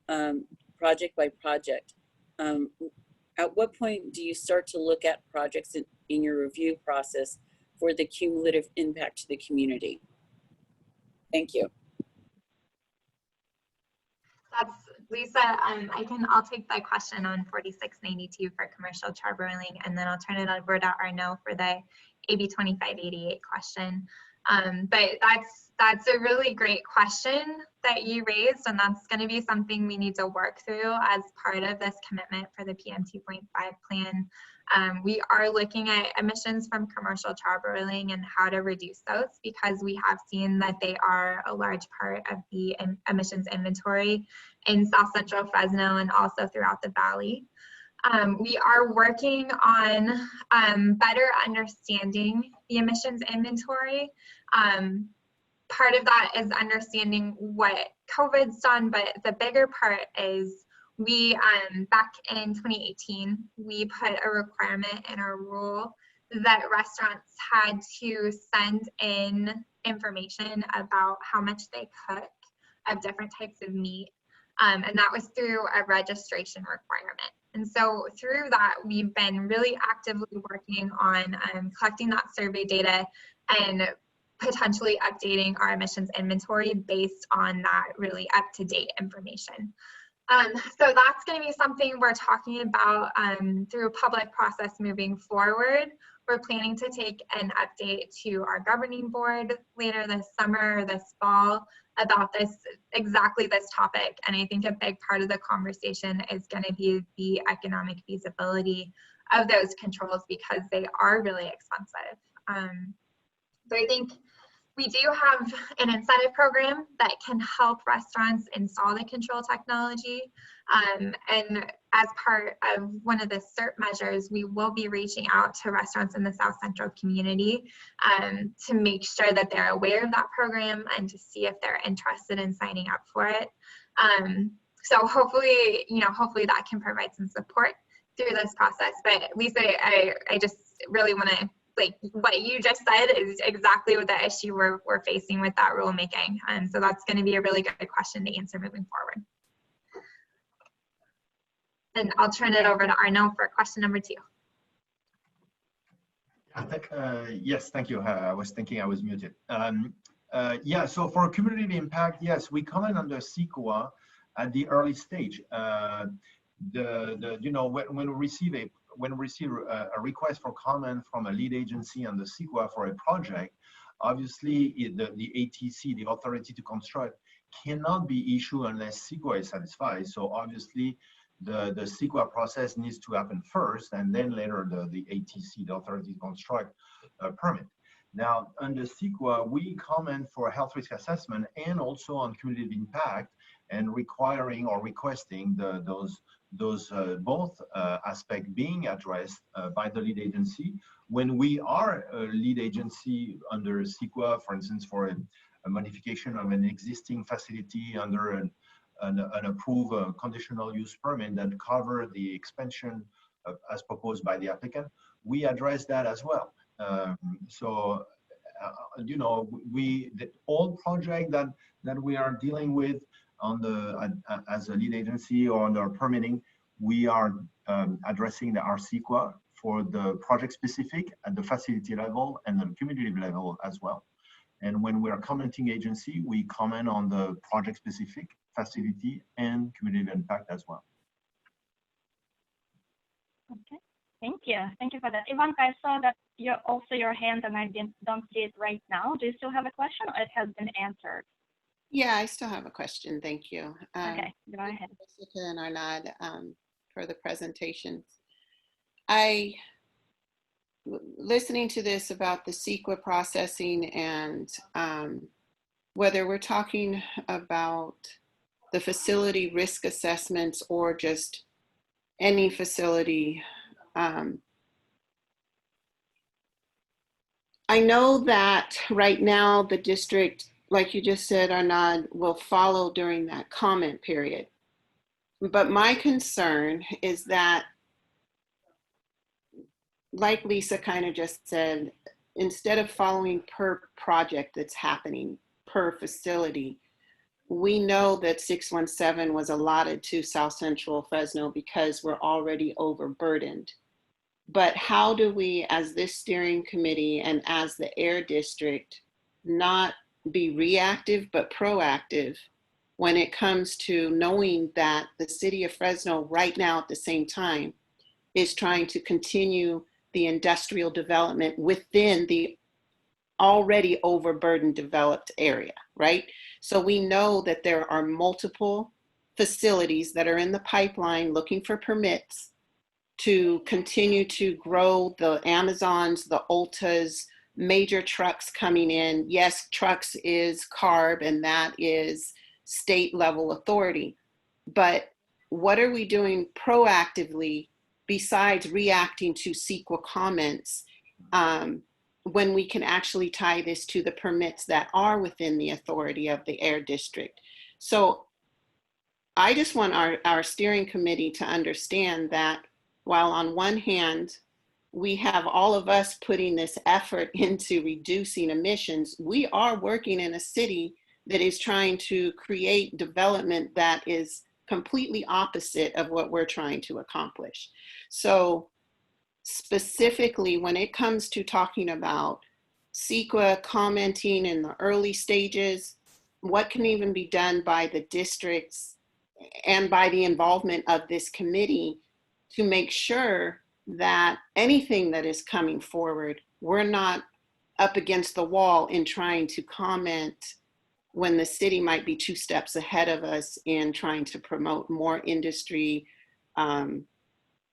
by project. At what point do you start to look at projects in your review process for the cumulative impact to the community? Thank you. That's Lisa. I'll take that question on 4692 for commercial char broiling, and then I'll turn it over to Arnaud for the AB 2588 question. But that's a really great question that you raised, and that's going to be something we need to work through as part of this commitment for the PM 2.5 plan. We are looking at emissions from commercial char broiling and how to reduce those, because we have seen that they are a large part of the emissions inventory in South Central Fresno and also throughout the valley. We are working on better understanding the emissions inventory. Part of that is understanding what COVID's done, but the bigger part is we, back in 2018, we put a requirement in our rule that restaurants had to send in information about how much they cook of different types of meat. And that was through a registration requirement. And so through that, we've been really actively working on collecting that survey data and potentially updating our emissions inventory based on that really up-to-date information. So that's going to be something we're talking about through a public process moving forward. We're planning to take an update to our governing board later this summer or this fall about exactly this topic. And I think a big part of the conversation is going to be the economic feasibility of those controls, because they are really expensive. So I think we do have an incentive program that can help restaurants install the control technology. And as part of one of the CERT measures, we will be reaching out to restaurants in the South Central community to make sure that they're aware of that program and to see if they're interested in signing up for it. So hopefully, hopefully that can provide some support through this process. But Lisa, I just really want to, like, what you just said is exactly what the issue we're facing with that rulemaking. And so that's going to be a really good question to answer moving forward. And I'll turn it over to Arnaud for question number 2. Yes, thank you. I was thinking I was muted. Yeah, so for community impact, yes, we comment on the CEQA at the early stage. When we receive a request for comment from a lead agency on the CEQA for a project, obviously the ATC, the authority to construct, cannot be issued unless CEQA is satisfied. So obviously the CEQA process needs to happen first, and then later the ATC, the authority to construct, permit. Now, under CEQA, we comment for health risk assessment and also on cumulative impact, and requiring or requesting those both aspects being addressed by the lead agency. When we are a lead agency under CEQA, for instance, for a modification of an existing facility under an approved conditional use permit that cover the expansion as proposed by the applicant, we address that as well. You know, the all project that we are dealing with on as a lead agency or under permitting, we are addressing the CEQA for the project specific at the facility level and the cumulative level as well. And when we are commenting agency, we comment on the project specific, facility, and cumulative impact as well. Okay, thank you. Thank you for that. Ivanka, I saw that your hand, and I don't see it right now. Do you still have a question, or it has been answered? Yeah, I still have a question. Thank you. Okay, go ahead. Jessica and Arnaud, for the presentations. Listening to this about the CEQA processing and whether we're talking about the facility risk assessments or just any facility, I know that right now the district, like you just said, Arnaud, will follow during that comment period. But my concern is that, like Lisa kind of just said, instead of following per project that's happening per facility, we know that 617 was allotted to South Central Fresno because we're already overburdened. But how do we, as this steering committee and as the Air District, not be reactive but proactive when it comes to knowing that the city of Fresno right now at the same time is trying to continue the industrial development within the already overburdened developed area, right? So we know that there are multiple facilities that are in the pipeline looking for permits to continue to grow the Amazons, the Ultas, major trucks coming in. Yes, trucks is CARB, and that is state level authority. But what are we doing proactively besides reacting to CEQA comments when we can actually tie this to the permits that are within the authority of the Air District? So I just want our steering committee to understand that while on one hand, we have all of us putting this effort into reducing emissions, we are working in a city that is trying to create development that is completely opposite of what we're trying to accomplish. So specifically, when it comes to talking about CEQA commenting in the early stages, what can even be done by the districts and by the involvement of this committee to make sure that anything that is coming forward, we're not up against the wall in trying to comment when the city might be 2 steps ahead of us in trying to promote more industry. And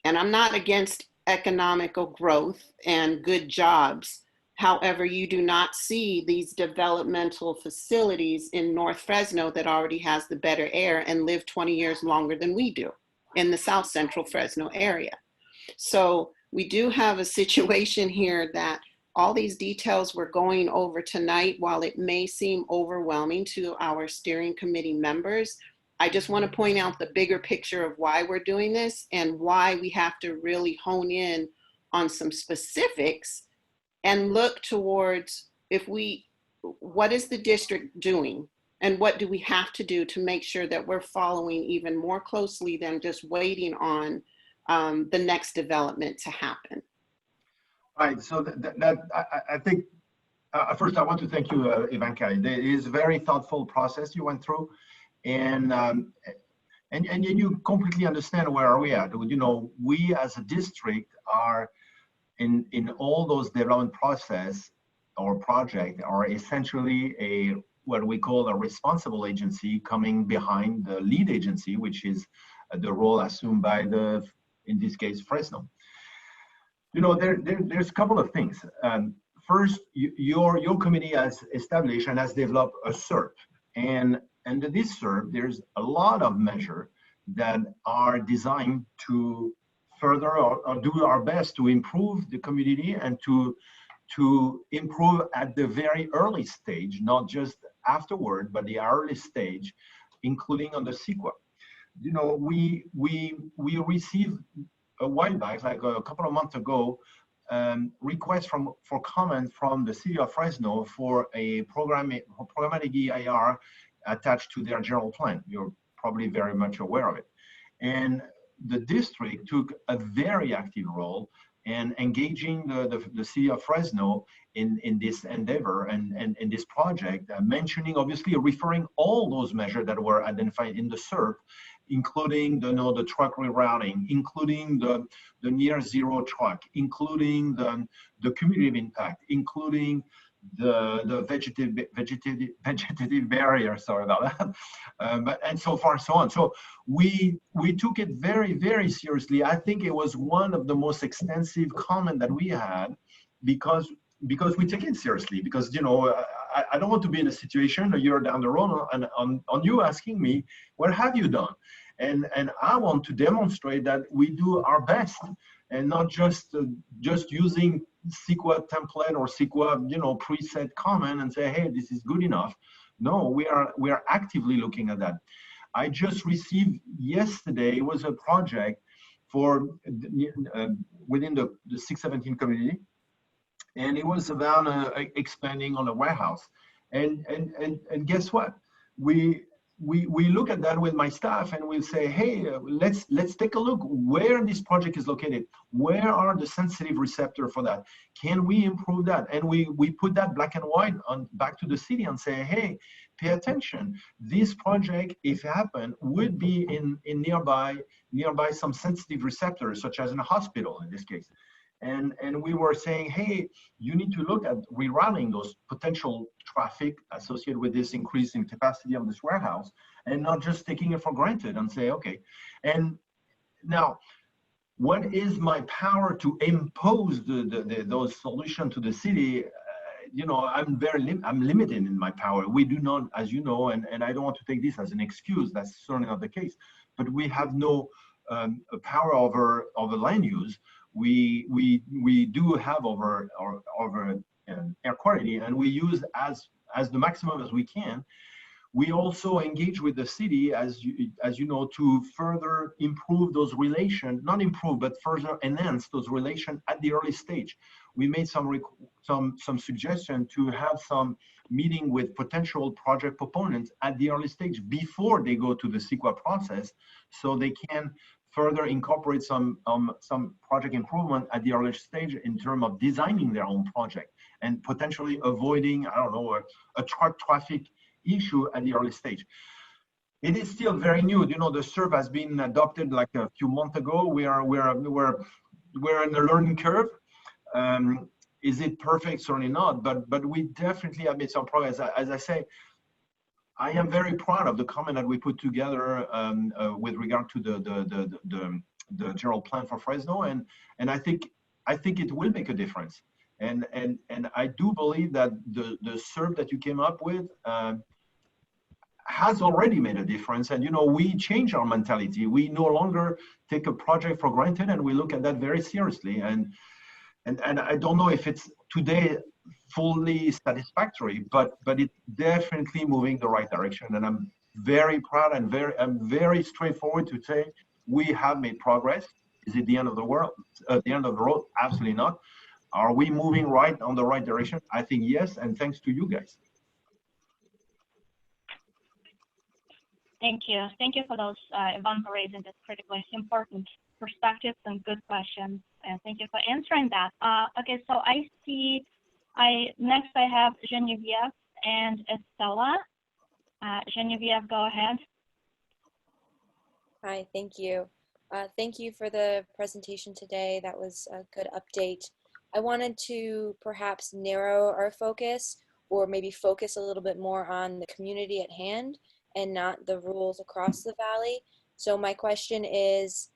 I'm not against economical growth and good jobs. However, you do not see these developmental facilities in North Fresno that already has the better air and live 20 years longer than we do in the South Central Fresno area. So we do have a situation here that all these details we're going over tonight, while it may seem overwhelming to our steering committee members, I just want to point out the bigger picture of why we're doing this and why we have to really hone in on some specifics and look towards what is the district doing and what do we have to do to make sure that we're following even more closely than just waiting on the next development to happen. Right, so I think, first I want to thank you, Ivanka. It is a very thoughtful process you went through, and you completely understand where are we at. You know, we as a district are in all those development process or project are essentially what we call a responsible agency coming behind the lead agency, which is the role assumed by in this case, Fresno. You know, there's a couple of things. first, your committee has established and has developed a SERP. And under this SERP, there's a lot of measures that are designed to further or do our best to improve the community and to improve at the very early stage, not just afterward, but the early stage, including on the CEQA. You know, we received a while back, like a couple of months ago, requests for comment from the city of Fresno for a programmatic EIR attached to their general plan. You're probably very much aware of it. And the district took a very active role in engaging the city of Fresno in this endeavor and in this project, mentioning, obviously, referring all those measures that were identified in the SERP, including the truck rerouting, including the near zero truck, including the cumulative impact, including the vegetative barrier, sorry about that, and so far and so on. So we took it very, very seriously. I think it was one of the most extensive comment that we had because we take it seriously, because, you know, I don't want to be in a situation a year down the road and on you asking me, what have you done? And I want to demonstrate that we do our best and not just using CEQA template or CEQA, you know, preset comment and say, hey, this is good enough. No, we are actively looking at that. I just received yesterday, it was a project for within the 617 community, and it was about expanding on a warehouse. And guess what? We look at that with my staff and we'll say, hey, let's take a look where this project is located. Where are the sensitive receptors for that? Can we improve that? And we put that black and white back to the city and say, hey, pay attention. This project, if it happened, would be in nearby some sensitive receptors, such as in a hospital in this case. And we were saying, hey, you need to look at rerouting those potential traffic associated with this increase in capacity of this warehouse, and not just taking it for granted and say, okay. And now, what is my power to impose those solutions to the city? You know, I'm limited in my power. We do not, as you know, and I don't want to take this as an excuse, that's certainly not the case, but we have no power over land use. We do have over air quality, and we use as the maximum as we can. We also engage with the city, as you know, to further improve those relations, not improve, but further enhance those relations at the early stage. We made some suggestion to have some meeting with potential project proponents at the early stage before they go to the CEQA process, so they can further incorporate some project improvement at the early stage in terms of designing their own project and potentially avoiding, I don't know, a truck traffic issue at the early stage. It is still very new. You know, the SERP has been adopted like a few months ago. We're in the learning curve. Is it perfect? Certainly not. But we definitely have made some progress. As I say, I am very proud of the comment that we put together with regard to the general plan for Fresno, and I think it will make a difference. And I do believe that the SERP that you came up with has already made a difference. And, you know, we change our mentality. We no longer take a project for granted, and we look at that very seriously. And I don't know if it's today fully satisfactory, but it's definitely moving the right direction. And I'm very proud and I'm very straightforward to say we have made progress. Is it the end of the world? At the end of the road? Absolutely not. Are we moving right on the right direction? I think yes, and thanks to you guys. Thank you. Thank you for those, Yvonne, for raising this critically important perspectives and good questions. And thank you for answering that. Okay, so I see, next I have Genevieve and Estella. Genevieve, go ahead. Hi, thank you. Thank you for the presentation today. That was a good update. I wanted to perhaps narrow our focus, or maybe focus a little bit more on the community at hand and not the rules across the valley. So my question is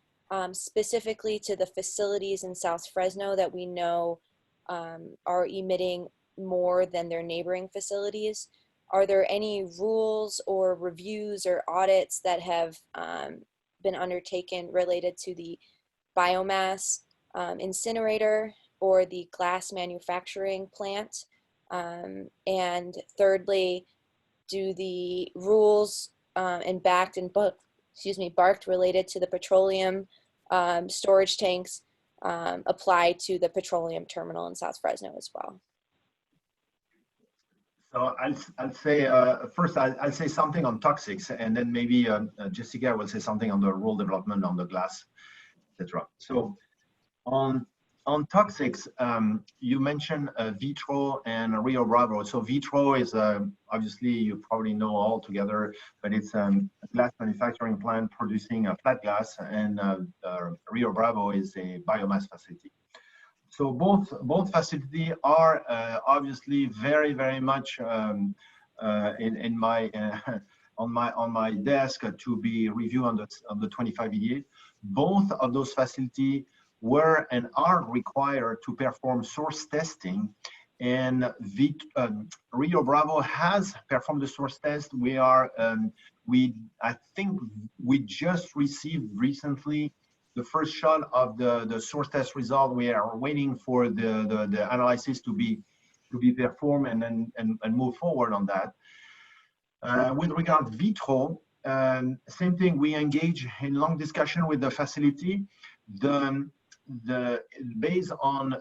specifically to the facilities in South Fresno that we know are emitting more than their neighboring facilities. Are there any rules or reviews or audits that have been undertaken related to the biomass incinerator or the glass manufacturing plant? And thirdly, do the rules and barked related to the petroleum storage tanks apply to the petroleum terminal in South Fresno as well? So I'll say first I'll say something on toxics, and then maybe Jessica will say something on the rule development on the glass, etc. So on toxics, you mentioned Vitro and Rio Bravo. So Vitro is obviously you probably know all together, but it's a glass manufacturing plant producing flat glass, and Rio Bravo is a biomass facility. So both facilities are obviously very much in my on my desk to be reviewed on the 25 EDA. Both of those facilities were and are required to perform source testing, and Rio Bravo has performed the source test. I think we just received recently the first shot of the source test result. We are waiting for the analysis to be performed and move forward on that. With regard to Vitro, same thing. We engage in long discussion with the facility. Based on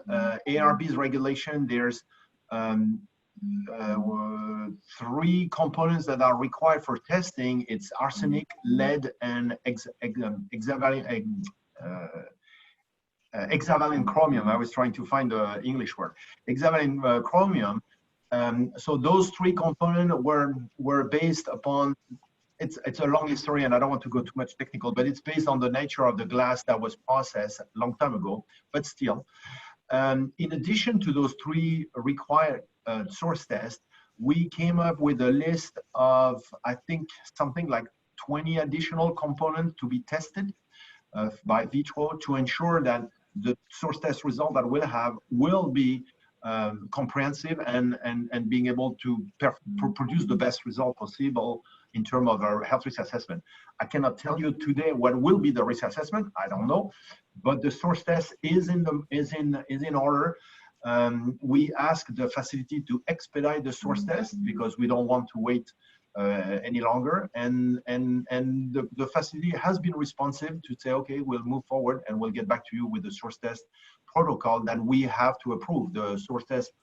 ARB's regulation, there's 3 components that are required for testing. It's arsenic, lead, and hexavalent chromium. I was trying to find the English word. Hexavalent chromium. So those 3 components were based upon. It's a long history, and I don't want to go too much technical, but it's based on the nature of the glass that was processed a long time ago. But still, in addition to those 3 required source tests, we came up with a list of, I think, something like 20 additional components to be tested by Vitro to ensure that the source test result that we'll have will be comprehensive and being able to produce the best result possible in terms of our health risk assessment. I cannot tell you today what will be the risk assessment. I don't know, but the source test is in order. We ask the facility to expedite the source test because we don't want to wait any longer, and the facility has been responsive to say, okay, we'll move forward and we'll get back to you with the source test protocol that we have to approve. The source test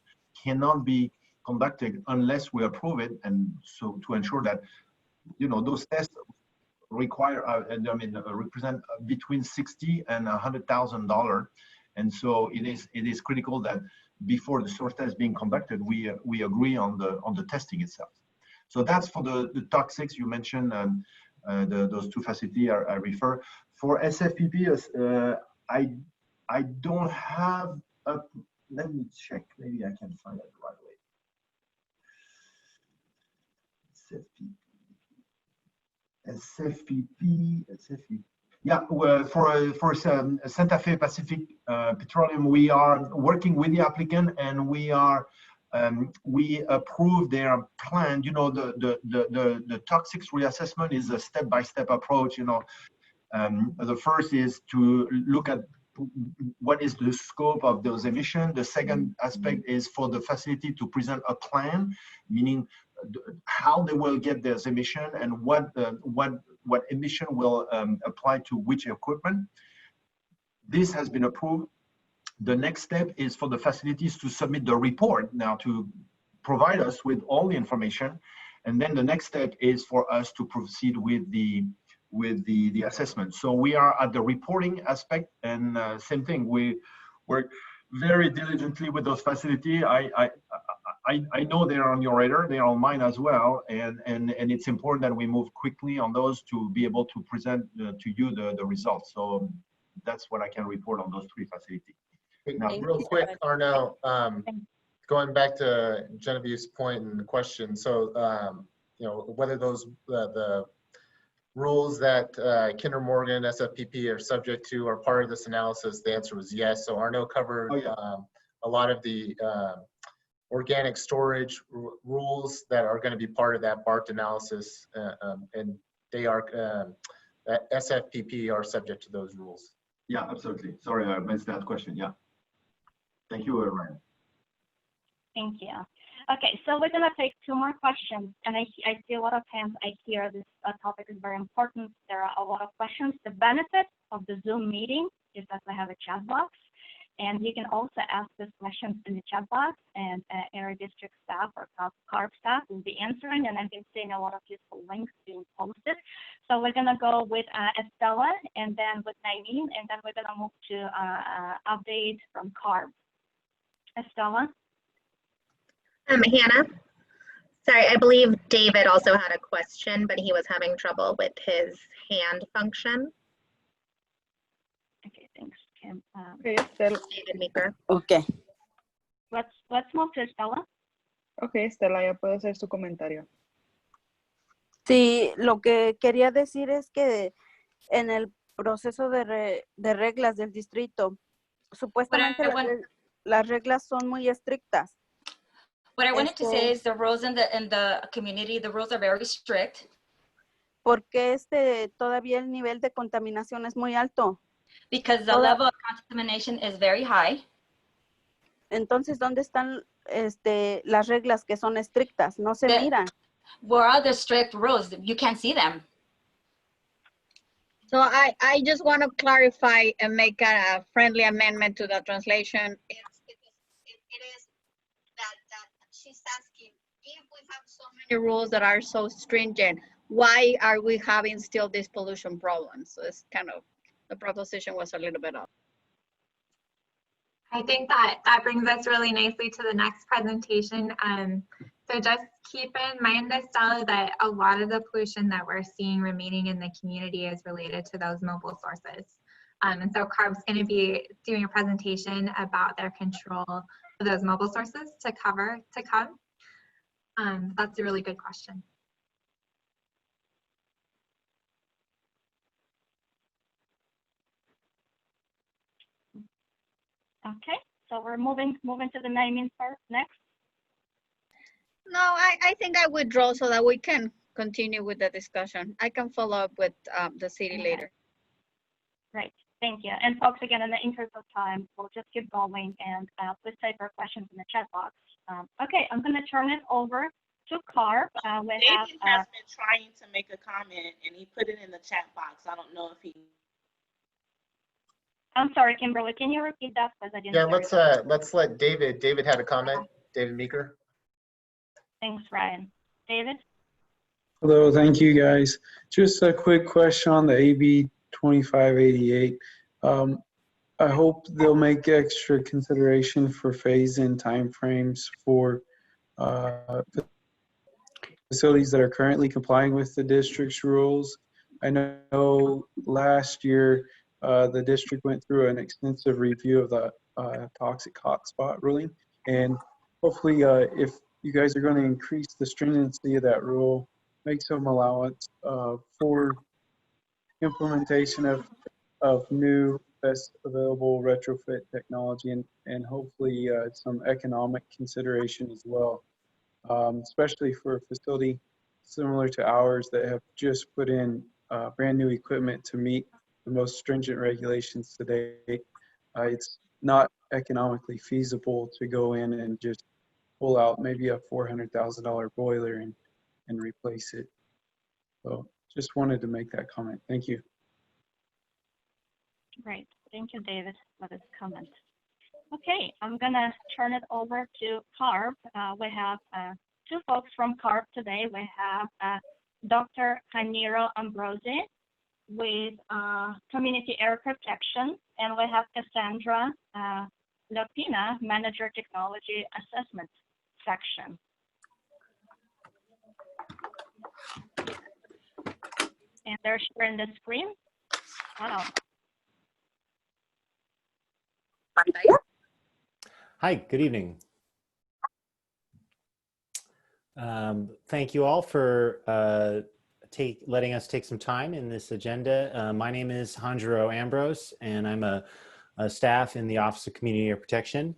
cannot be conducted unless we approve it, and so to ensure that those tests require represent between $60,000 and $100,000, and so it is critical that before the source test being conducted, we agree on the testing itself. So that's for the toxics you mentioned, those 2 facilities I refer. For SFPP, I don't have let me check, maybe I can find it right away. SFPP. Yeah, well, for Santa Fe Pacific Petroleum, we are working with the applicant, and we approve their plan. The toxics reassessment is a step-by-step approach. The first is to look at what is the scope of those emissions. The second aspect is for the facility to present a plan, meaning how they will get those emissions and what emission will apply to which equipment. This has been approved. The next step is for the facilities to submit the report now to provide us with all the information, and then the next step is for us to proceed with the assessment. So we are at the reporting aspect, and same thing. We work very diligently with those facilities. I know they're on your radar, they're on mine as well, and it's important that we move quickly on those to be able to present to you the results. So that's what I can report on those 3 facilities. Now, real quick, Arno, going back to Genevieve's point and the question. So, whether those the rules that Kinder Morgan, SFPP are subject to are part of this analysis, the answer was yes. So Arno covered a lot of the organic storage rules that are going to be part of that BART analysis, and they are SFPP are subject to those rules. Yeah, absolutely. Sorry, I missed that question. Yeah. Thank you, Ryan. Thank you. Okay, so we're gonna take 2 more questions, and I see a lot of hands. I hear this topic is very important. There are a lot of questions. The benefit of the Zoom meeting is that we have a chat box, and you can also ask these questions in the chat box, and area district staff or CARB staff will be answering, and I've been seeing a lot of useful links being posted. So we're gonna go with Estella, and then with Naimeen, and then we're gonna move to update from CARB. Estella? Hannah, sorry, I believe David also had a question, but he was having trouble with his hand function. Okay, thanks, Kim. Okay, Estela. David Meeker. Okay. Let's move to Estella. Okay, Estela, ya puede hacer su comentario. Sí, lo que quería decir es que en el proceso de reglas del distrito, supuestamente las reglas son muy estrictas. What I wanted to say is the rules in the community, the rules are very strict. Porque todavía el nivel de contaminación es muy alto. Because the level of contamination is very high. Entonces, ¿dónde están las reglas que son estrictas? No se miran. Where are the strict rules? You can't see them. So I just want to clarify and make a friendly amendment to the translation. It is that she's asking, if we have so many rules that are so stringent, why are we having still these pollution problems? So it's kind of, the proposition was a little bit off. I think that brings us really nicely to the next presentation. So just keep in mind, Estella, that a lot of the pollution that we're seeing remaining in the community is related to those mobile sources. And so CARB's going to be doing a presentation about their control of those mobile sources to come. That's a really good question. Okay, so we're moving to the naming part next. No, I think I withdraw so that we can continue with the discussion. I can follow up with the city later. Great, thank you. And folks, again, in the interest of time, we'll just keep going, and please type your questions in the chat box. Okay, I'm going to turn it over to CARB. David has been trying to make a comment, and he put it in the chat box. I don't know if he... I'm sorry, Kimberly, can you repeat that? Because I didn't Yeah, hear let's let David had a comment. David Meeker. Thanks, Ryan. David? Hello, thank you guys. Just a quick question on the AB 2588. I hope they'll make extra consideration for phase-in timeframes for facilities that are currently complying with the district's rules. I know last year the district went through an extensive review of the toxic hotspot ruling, and hopefully if you guys are going to increase the stringency of that rule, make some allowance for implementation of new best available retrofit technology, and hopefully some economic consideration as well, especially for a facility similar to ours that have just put in brand new equipment to meet the most stringent regulations today. It's not economically feasible to go in and just pull out maybe a $400,000 boiler and replace it. So just wanted to make that comment. Thank you. Great. Thank you, David, for this comment. Okay, I'm going to turn it over to CARB. We have 2 folks from CARB today. We have Dr. Janeiro Ambrosi with Community Air Protection, and we have Cassandra Lopina, Manager Technology Assessment Section. And they're sharing the screen. Wow. Hi, good evening. Thank you all for letting us take some time in this agenda. My name is Janeiro Ambrose, and I'm a staff in the Office of Community Air Protection.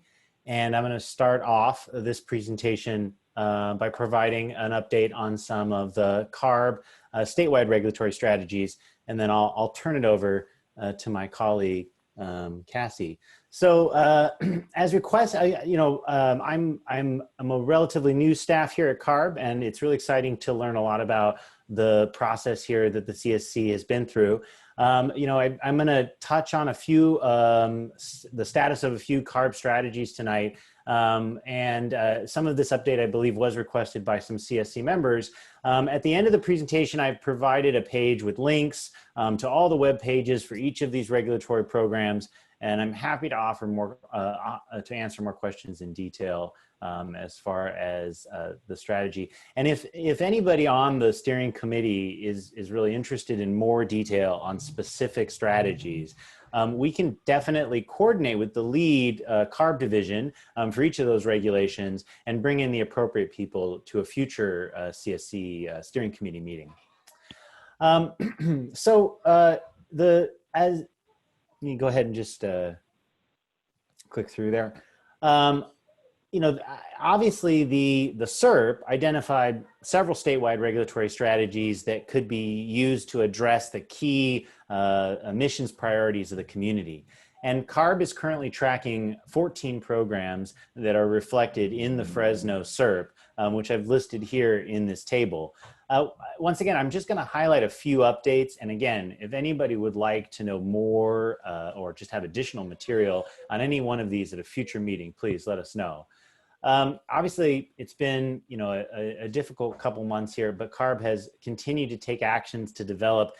And I'm going to start off this presentation by providing an update on some of the CARB statewide regulatory strategies, and then I'll turn it over to my colleague, Cassie. So as requested, I'm a relatively new staff here at CARB, and it's really exciting to learn a lot about the process here that the CSC has been through. I'm going to touch on a few, the status of a few CARB strategies tonight. Some of this update, I believe, was requested by some CSC members. At the end of the presentation, I've provided a page with links to all the web pages for each of these regulatory programs, and I'm happy to offer more, to answer more questions in detail as far as the strategy. And if anybody on the steering committee is really interested in more detail on specific strategies, we can definitely coordinate with the lead CARB division for each of those regulations and bring in the appropriate people to a future CSC steering committee meeting. Let me go ahead and just click through there. Obviously the SERP identified several statewide regulatory strategies that could be used to address the key emissions priorities of the community. And CARB is currently tracking 14 programs that are reflected in the Fresno SERP, which I've listed here in this table. Once again, I'm just going to highlight a few updates. And again, if anybody would like to know more or just have additional material on any one of these at a future meeting, please let us know. Obviously, it's been a difficult couple months here, but CARB has continued to take actions to develop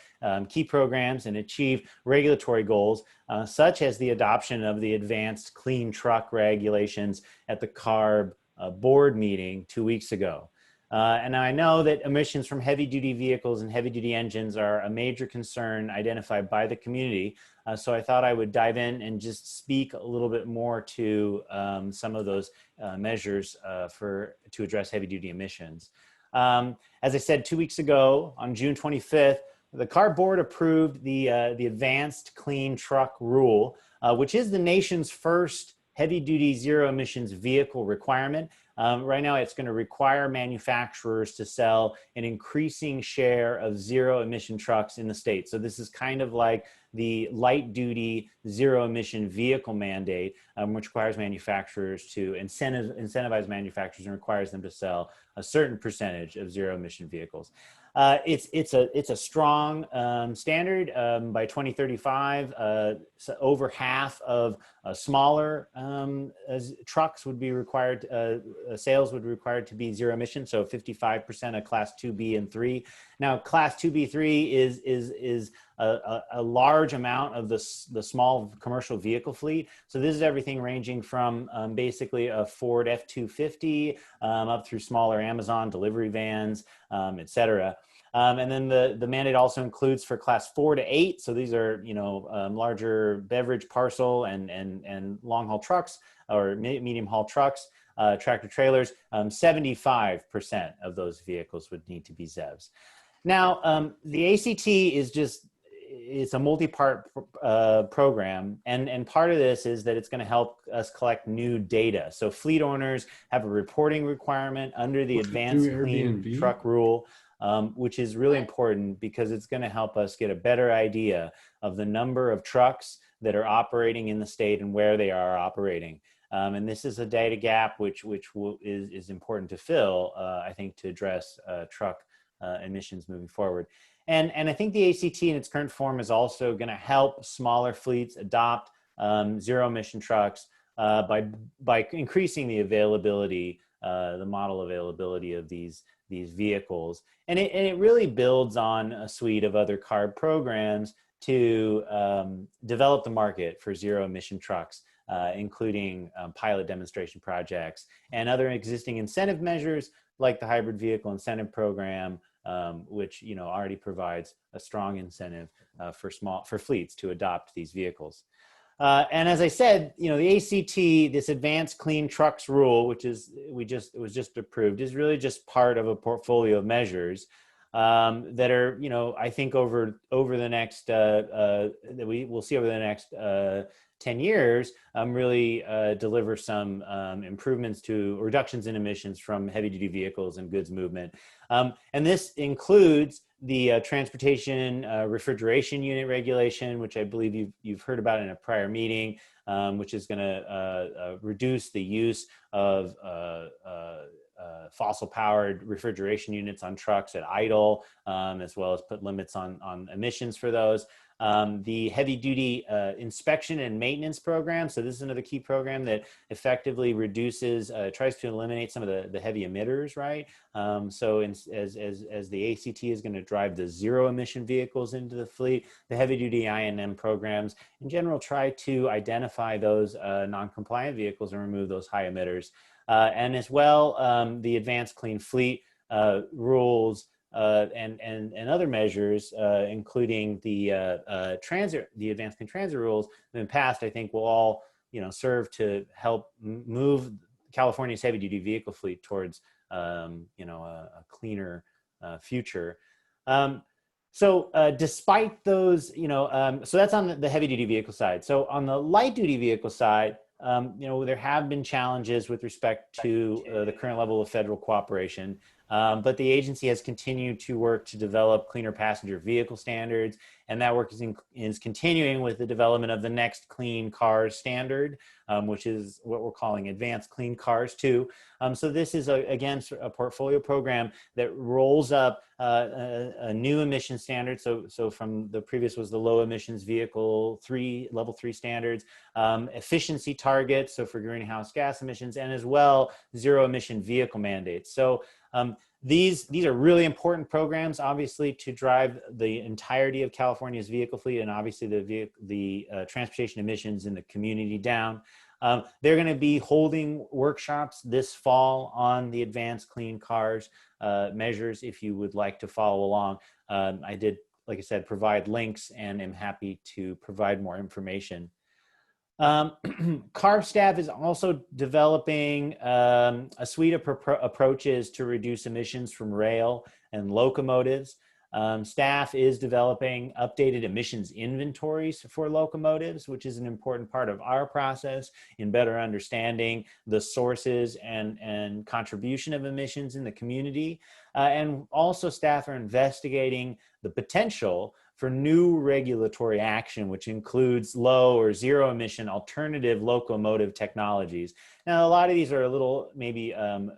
key programs and achieve regulatory goals, such as the adoption of the advanced clean truck regulations at the CARB board meeting 2 weeks ago. And I know that emissions from heavy-duty vehicles and heavy-duty engines are a major concern identified by the community. So I thought I would dive in and just speak a little bit more to some of those measures to address heavy-duty emissions. As I said 2 weeks ago, on June 25th, the CARB board approved the Advanced Clean Truck Rule, which is the nation's first heavy-duty zero-emissions vehicle requirement. Right now, it's going to require manufacturers to sell an increasing share of zero-emission trucks in the state. So this is kind of like the light-duty zero-emission vehicle mandate, which requires manufacturers to incentivize manufacturers and requires them to sell a certain percentage of zero-emission vehicles. It's a strong standard. By 2035, so over half of smaller trucks would be required, sales would be required to be zero emission, so 55% of Class 2B and 3. Now, Class 2B, 3 is a large amount of the small commercial vehicle fleet. So this is everything ranging from basically a Ford F-250 up through smaller Amazon delivery vans, et cetera. And then the mandate also includes for Class 4 to 8. So these are, larger beverage parcel and long haul trucks or medium haul trucks, tractor trailers. 75% of those vehicles would need to be ZEVs. Now, the ACT it's a multi-part program, and part of this is that it's going to help us collect new data. So fleet owners have a reporting requirement under the Advanced Clean Truck Rule, which is really important because it's going to help us get a better idea of the number of trucks that are operating in the state and where they are operating. And this is a data gap which is important to fill, I think, to address truck emissions moving forward. And I think the ACT in its current form is also going to help smaller fleets adopt zero emission trucks by increasing the availability, the model availability of these vehicles. And it really builds on a suite of other CARB programs to develop the market for zero emission trucks, including pilot demonstration projects and other existing incentive measures like the Hybrid Vehicle Incentive Program, which already provides a strong incentive for fleets to adopt these vehicles. And as I said, the ACT, this Advanced Clean Trucks Rule, which was just approved, is really just part of a portfolio of measures. that are, you know, I think over the next, that we will see over the next 10 years, really deliver some improvements to reductions in emissions from heavy duty vehicles and goods movement. And this includes the transportation refrigeration unit regulation, which I believe you've heard about in a prior meeting, which is going to reduce the use of fossil-powered refrigeration units on trucks at idle, as well as put limits on emissions for those. The heavy-duty inspection and maintenance program. So this is another key program that effectively reduces, tries to eliminate some of the heavy emitters, right? So as the ACT is going to drive the zero-emission vehicles into the fleet, the heavy-duty I&M programs, in general, try to identify those non-compliant vehicles and remove those high emitters. And as well, the advanced clean fleet rules and other measures, including the advanced clean transit rules in the past, I think will all, you know, serve to help move California's heavy duty vehicle fleet towards, you know, a cleaner future. So despite those, you know, so that's on the heavy duty vehicle side. So on the light duty vehicle side, you know, there have been challenges with respect to the current level of federal cooperation, but the agency has continued to work to develop cleaner passenger vehicle standards, and that work is continuing with the development of the next Clean Cars standard, which is what we're calling Advanced Clean Cars 2. So this is, again, a portfolio program that rolls up a new emission standard. So from the previous was the low emissions vehicle level 3 standards, efficiency targets, so for greenhouse gas emissions, and as well zero emission vehicle mandates. So these are really important programs, obviously, to drive the entirety of California's vehicle fleet and obviously the transportation emissions in the community down. They're going to be holding workshops this fall on the advanced clean cars measures if you would like to follow along. I did, like I said, provide links and am happy to provide more information. CARB staff is also developing a suite of approaches to reduce emissions from rail and locomotives. Staff is developing updated emissions inventories for locomotives, which is an important part of our process in better understanding the sources and contribution of emissions in the community. And also staff are investigating the potential for new regulatory action, which includes low or zero emission alternative locomotive technologies. Now, a lot of these are a little maybe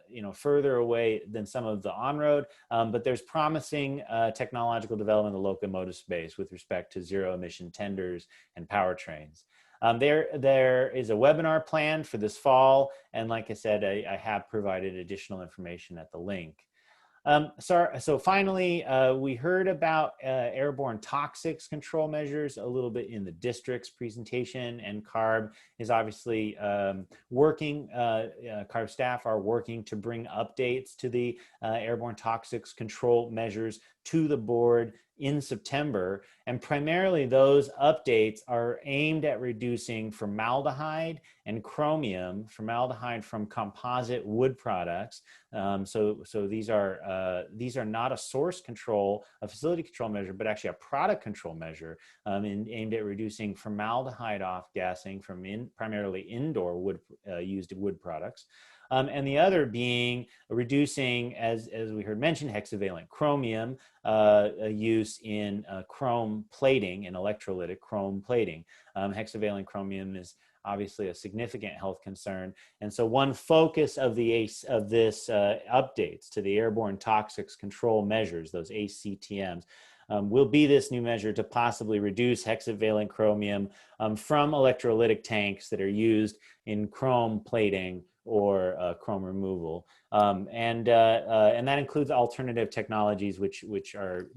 you know, further away than some of the on-road, but there's promising technological development in the locomotive space with respect to zero emission tenders and powertrains. There is a webinar planned for this fall, and like I said, I have provided additional information at the link. So finally, we heard about airborne toxics control measures a little bit in the district's presentation, and CARB is obviously working, CARB staff are working to bring updates to the airborne toxics control measures to the board in September, and primarily those updates are aimed at reducing formaldehyde and chromium, formaldehyde from composite wood products. So these are not a source control, a facility control measure, but actually a product control measure aimed at reducing formaldehyde off-gassing from primarily indoor used wood products. And the other being reducing, as we heard mentioned, hexavalent chromium use in chrome plating, in electrolytic chrome plating. Hexavalent chromium is obviously a significant health concern. And so one focus of this updates to the airborne toxics control measures, those ACTMs, will be this new measure to possibly reduce hexavalent chromium from electrolytic tanks that are used in chrome plating or chrome removal, and that includes alternative technologies which are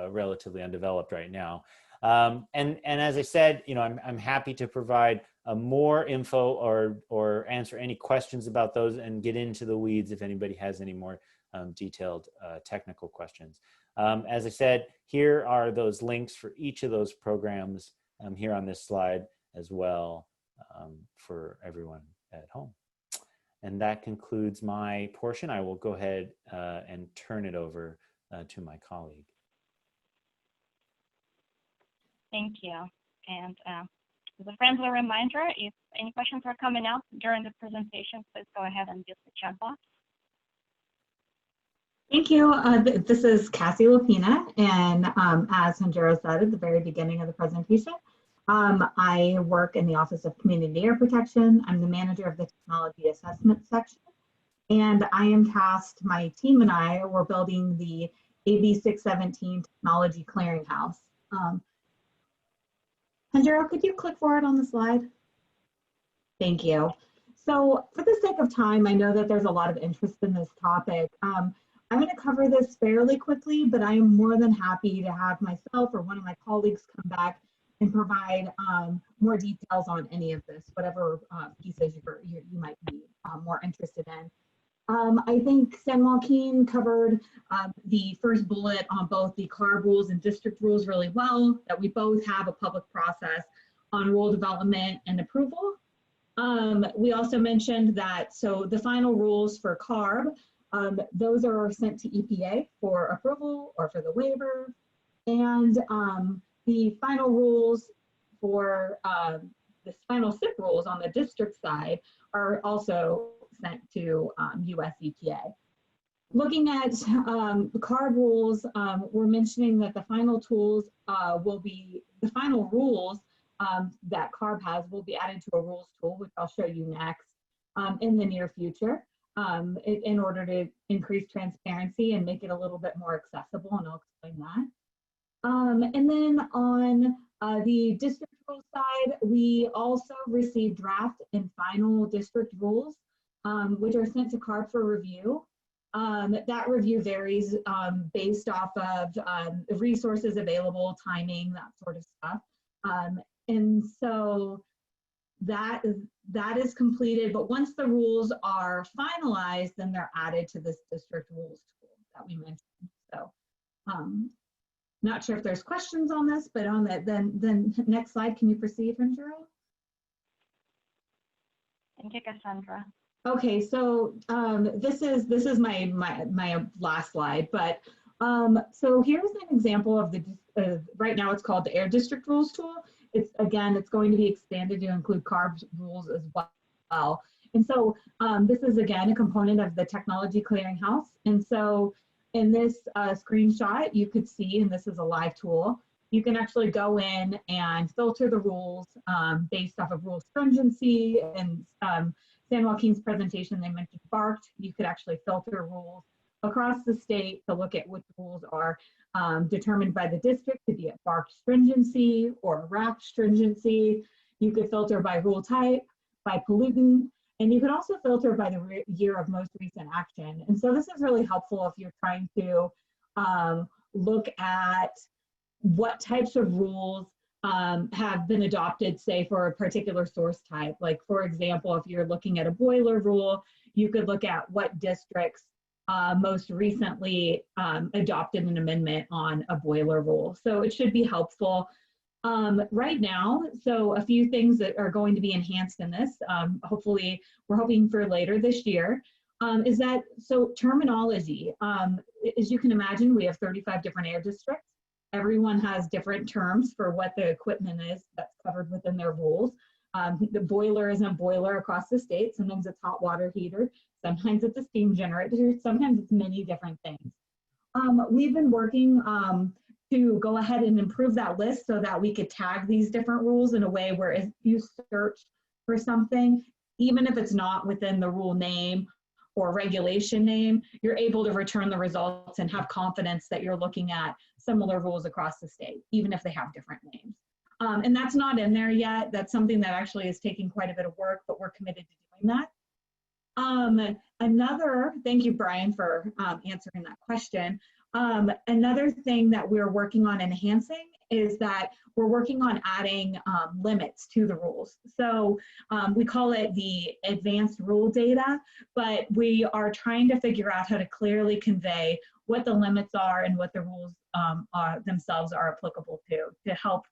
relatively undeveloped right now. And as I said, I'm happy to provide more info or answer any questions about those and get into the weeds if anybody has any more detailed technical questions. As I said, here are those links for each of those programs here on this slide as well for everyone at home. And that concludes my portion. I will go ahead and turn it over to my colleague. Thank you. And as a friendly reminder, if any questions are coming up during the presentation, please go ahead and use the chat box. Thank you. This is Cassie Lupina, and as Sanjaro said at the very beginning of the presentation, I work in the Office of Community Air Protection. I'm the manager of the Technology Assessment section, and I am tasked, my team and I, were building the AB 617 Technology Clearinghouse. Sanjaro, could you click forward on the slide? Thank you. So for the sake of time, I know that there's a lot of interest in this topic. I'm going to cover this fairly quickly, but I am more than happy to have myself or one of my colleagues come back and provide more details on any of this, whatever pieces you might be more interested in. I think San Joaquin covered the first bullet on both the CARB rules and district rules really well, that we both have a public process on rule development and approval. We also mentioned that, so the final rules for CARB, those are sent to EPA for approval or for the waiver. And the final rules for the final SIP rules on the district side are also sent to US EPA. Looking at the CARB rules, we're mentioning that the final tools will be, the final rules that CARB has will be added to a rules tool, which I'll show you next in the near future. In order to increase transparency and make it a little bit more accessible, and I'll explain that. And then on the district rule side, we also received draft and final district rules, which are sent to CARB for review. That review varies based off of the resources available, timing, that sort of stuff. And so that is completed, but once the rules are finalized, then they're added to this district rules tool that we mentioned. So not sure if there's questions on this, but on that, then next slide, can you proceed, Sanjaro? Thank you, Cassandra. Okay, so this is my last slide, but so here's an example of the, right now it's called the Air District Rules tool. It's going to be expanded to include CARB rules as well. And so this is again a component of the Technology Clearinghouse. And so in this screenshot, you could see, and this is a live tool, you can actually go in and filter the rules based off of rule stringency. And San Joaquin's presentation, they mentioned BARCed. You could actually filter rules across the state to look at which rules are determined by the district to be at BARCed stringency or RAP stringency. You could filter by rule type, by pollutant, and you could also filter by the year of most recent action. And so this is really helpful if you're trying to look at what types of rules have been adopted, say, for a particular source type. Like, for example, if you're looking at a boiler rule, you could look at what districts most recently adopted an amendment on a boiler rule. So it should be helpful. Right now, so a few things that are going to be enhanced in this, hopefully we're hoping for later this year, is that, so terminology, as you can imagine, we have 35 different air districts. Everyone has different terms for what the equipment is that's covered within their rules. The boiler isn't boiler across the state. Sometimes it's hot water heater. Sometimes it's a steam generator. Sometimes it's many different things. We've been working to go ahead and improve that list so that we could tag these different rules in a way where if you search for something, even if it's not within the rule name or regulation name, you're able to return the results and have confidence that you're looking at similar rules across the state, even if they have different names. And that's not in there yet. That's something that actually is taking quite a bit of work, but we're committed to doing that. Thank you, Brian, for answering that question. Another thing that we're working on enhancing is that we're working on adding limits to the rules. So we call it the advanced rule data, but we are trying to figure out how to clearly convey what the limits are and what the rules themselves are applicable to help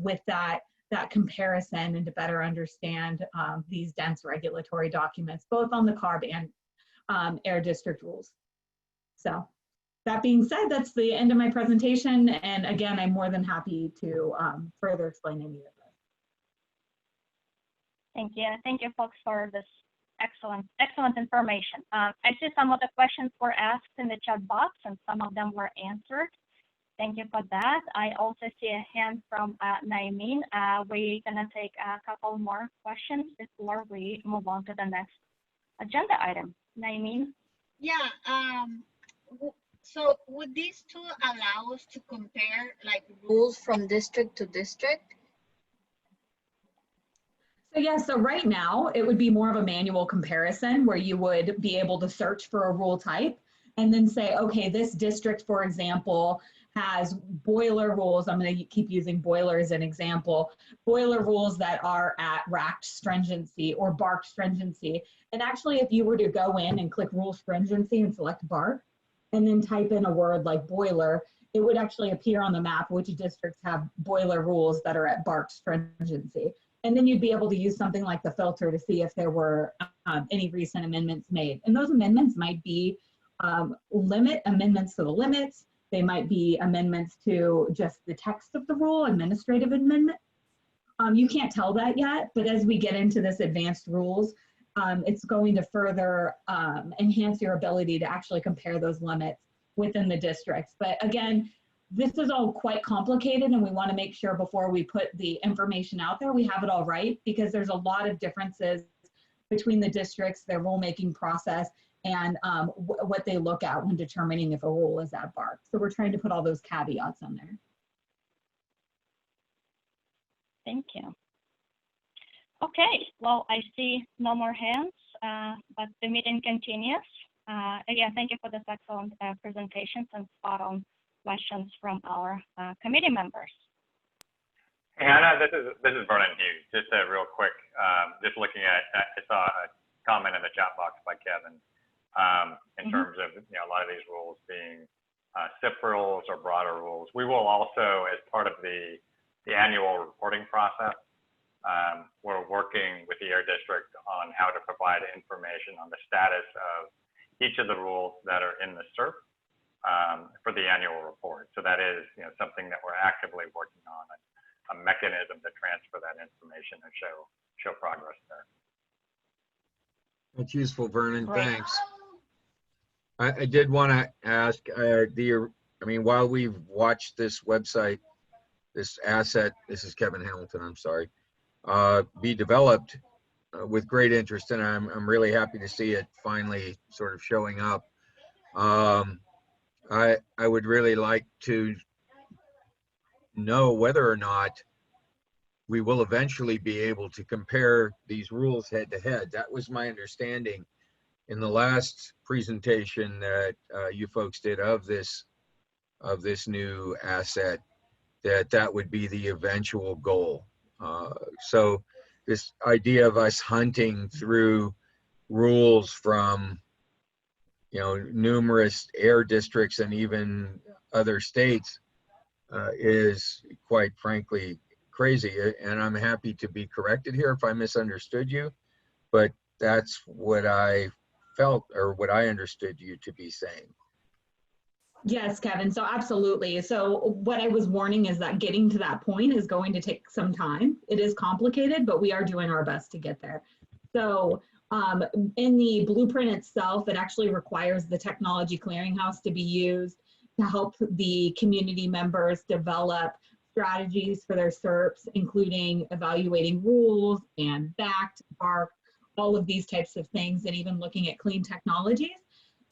with that comparison and to better understand these dense regulatory documents, both on the CARB and air district rules. So that being said, that's the end of my presentation. And again, I'm more than happy to further explain any of this. Thank you. Thank you, folks, for this excellent information. I see some of the questions were asked in the chat box and some of them were answered. Thank you for that. I also see a hand from Naimeen. We're gonna take a couple more questions before we move on to the next agenda item. Naimeen? Yeah, so would these two allow us to compare like rules from district to district? So yeah, so right now it would be more of a manual comparison where you would be able to search for a rule type and then say, okay, this district, for example, has boiler rules. I'm going to keep using boiler as an example. Boiler rules that are at racked stringency or bark stringency. And actually, if you were to go in and click rule stringency and select bark, and then type in a word like boiler, it would actually appear on the map which districts have boiler rules that are at bark stringency. And then you'd be able to use something like the filter to see if there were any recent amendments made. And those amendments might be amendments to the limits. They might be amendments to just the text of the rule, administrative amendment. You can't tell that yet, but as we get into this advanced rules, it's going to further enhance your ability to actually compare those limits within the districts. But again, this is all quite complicated and we want to make sure before we put the information out there, we have it all right, because there's a lot of differences between the districts, their rulemaking process, and what they look at when determining if a rule is at BARC. So we're trying to put all those caveats on there. Thank you. Okay, well, I see no more hands, but the meeting continues. Again, thank you for this excellent presentations and spot-on questions from our committee members. Hey, Hannah, this is Vernon Hughes. Just a real quick, just looking at, I saw a comment in the chat box by Kevin in terms of a lot of these rules being SIP rules or broader rules. We will also, as part of the annual reporting process, we're working with the Air District on how to provide information on the status of each of the rules that are in the SIRP for the annual report. So that is something that we're actively working on, a mechanism to transfer that information and show progress there. That's useful, Vernon. Great. Thanks. I did want to ask, while we've watched this website, this asset, this is Kevin Hamilton, I'm sorry, be developed with great interest, and I'm really happy to see it finally sort of showing up. I would really like to know whether or not we will eventually be able to compare these rules head to head. That was my understanding in the last presentation that you folks did of this new asset, that would be the eventual goal. So this idea of us hunting through rules from numerous air districts and even other states is quite frankly crazy. And I'm happy to be corrected here if I misunderstood you, but that's what I felt or what I understood you to be saying. Yes, Kevin, so absolutely. So what I was warning is that getting to that point is going to take some time. It is complicated, but we are doing our best to get there. So in the blueprint itself, it actually requires the technology clearinghouse to be used to help the community members develop strategies for their SERPs, including evaluating rules and BACT, BARC, all of these types of things, and even looking at clean technologies.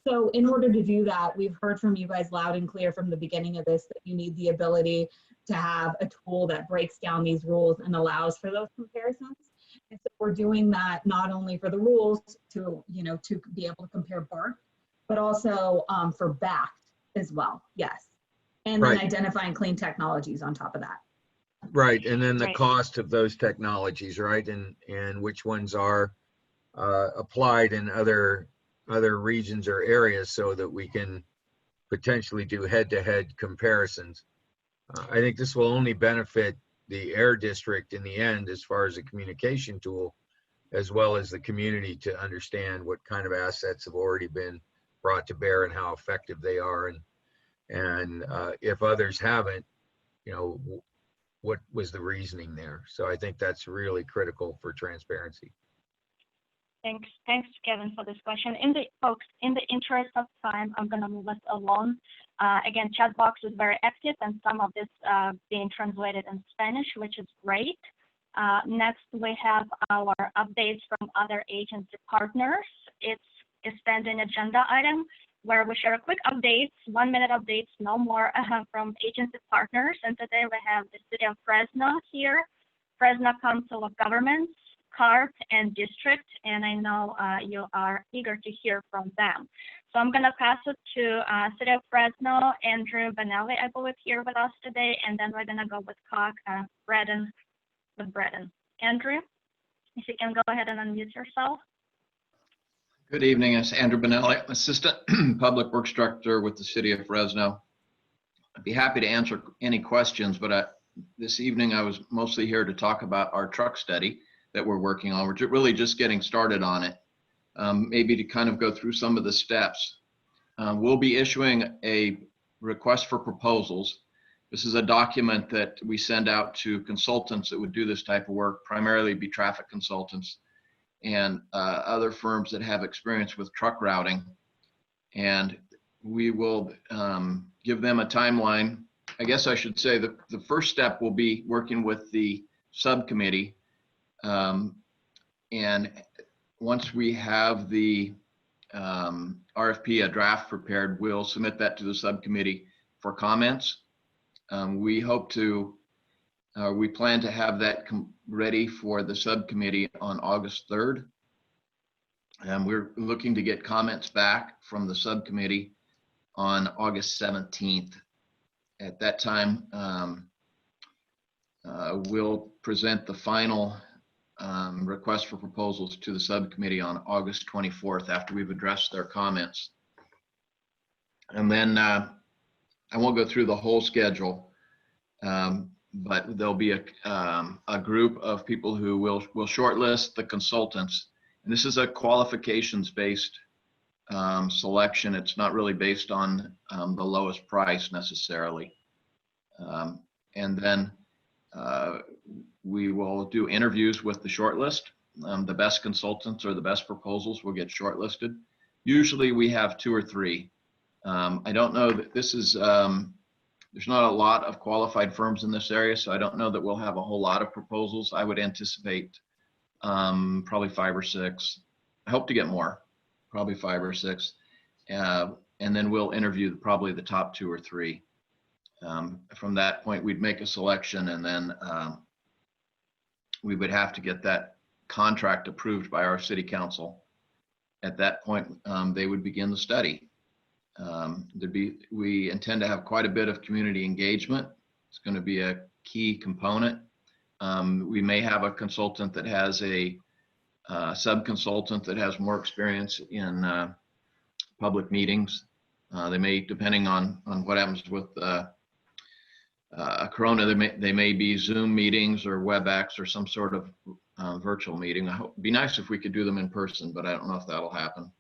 So in order to do that, we've heard from you guys loud and clear from the beginning of this that you need the ability to have a tool that breaks down these rules and allows for those comparisons. And so we're doing that not only for the rules to be able to compare BARC, but also for BACT as well. Yes. And then identifying clean technologies on top of that. Right, and then the cost of those technologies, right, and which ones are applied in other regions or areas, so that we can potentially do head-to-head comparisons. I think this will only benefit the Air District in the end, as far as a communication tool, as well as the community to understand what kind of assets have already been brought to bear and how effective they are, and And if others haven't, you know, what was the reasoning there? So I think that's really critical for transparency. Thanks, Kevin, for this question. Folks, in the interest of time, I'm going to move us along. Again, chat box is very active, and some of this being translated in Spanish, which is great. Next, we have our updates from other agency partners. It's a standing agenda item where we share quick updates, 1-minute updates, no more, from agency partners. And today we have the City of Fresno here, Fresno Council of Governments, CART, and District, and I know you are eager to hear from them. So I'm going to pass it to City of Fresno, Andrew Benelli, I believe, here with us today, and then we're going to go with COG, Braden. Andrew, if you can go ahead and unmute yourself. Good evening, it's Andrew Benelli, Assistant Public Works Director with the City of Fresno. I'd be happy to answer any questions, but this evening I was mostly here to talk about our truck study that we're working on. We're really just getting started on it, maybe to kind of go through some of the steps. We'll be issuing a request for proposals. This is a document that we send out to consultants that would do this type of work, primarily be traffic consultants and other firms that have experience with truck routing. And we will give them a timeline. I guess I should say that the first step will be working with the subcommittee. And once we have the RFP, a draft prepared, we'll submit that to the subcommittee for comments. We hope to, we plan to have that ready for the subcommittee on August 3rd. And we're looking to get comments back from the subcommittee on August 17th. At that time, we'll present the final request for proposals to the subcommittee on August 24th after we've addressed their comments. And then I won't go through the whole schedule, but there'll be a group of people who will shortlist the consultants. And this is a qualifications-based selection. It's not really based on the lowest price necessarily. And then we will do interviews with the shortlist. The best consultants or the best proposals will get shortlisted. Usually we have 2 or 3. I don't know that this is, there's not a lot of qualified firms in this area, so I don't know that we'll have a whole lot of proposals. I would anticipate probably 5 or 6. I hope to get more, probably 5 or 6. And then we'll interview probably the top 2 or 3. From that point, we'd make a selection, and then we would have to get that contract approved by our city council. At that point, they would begin the study. We intend to have quite a bit of community engagement. It's going to be a key component. We may have a consultant that has a sub-consultant that has more experience in public meetings. They may, depending on what happens with Corona, they may be Zoom meetings or WebEx or some sort of virtual meeting. It'd be nice if we could do them in person, but I don't know if that'll happen.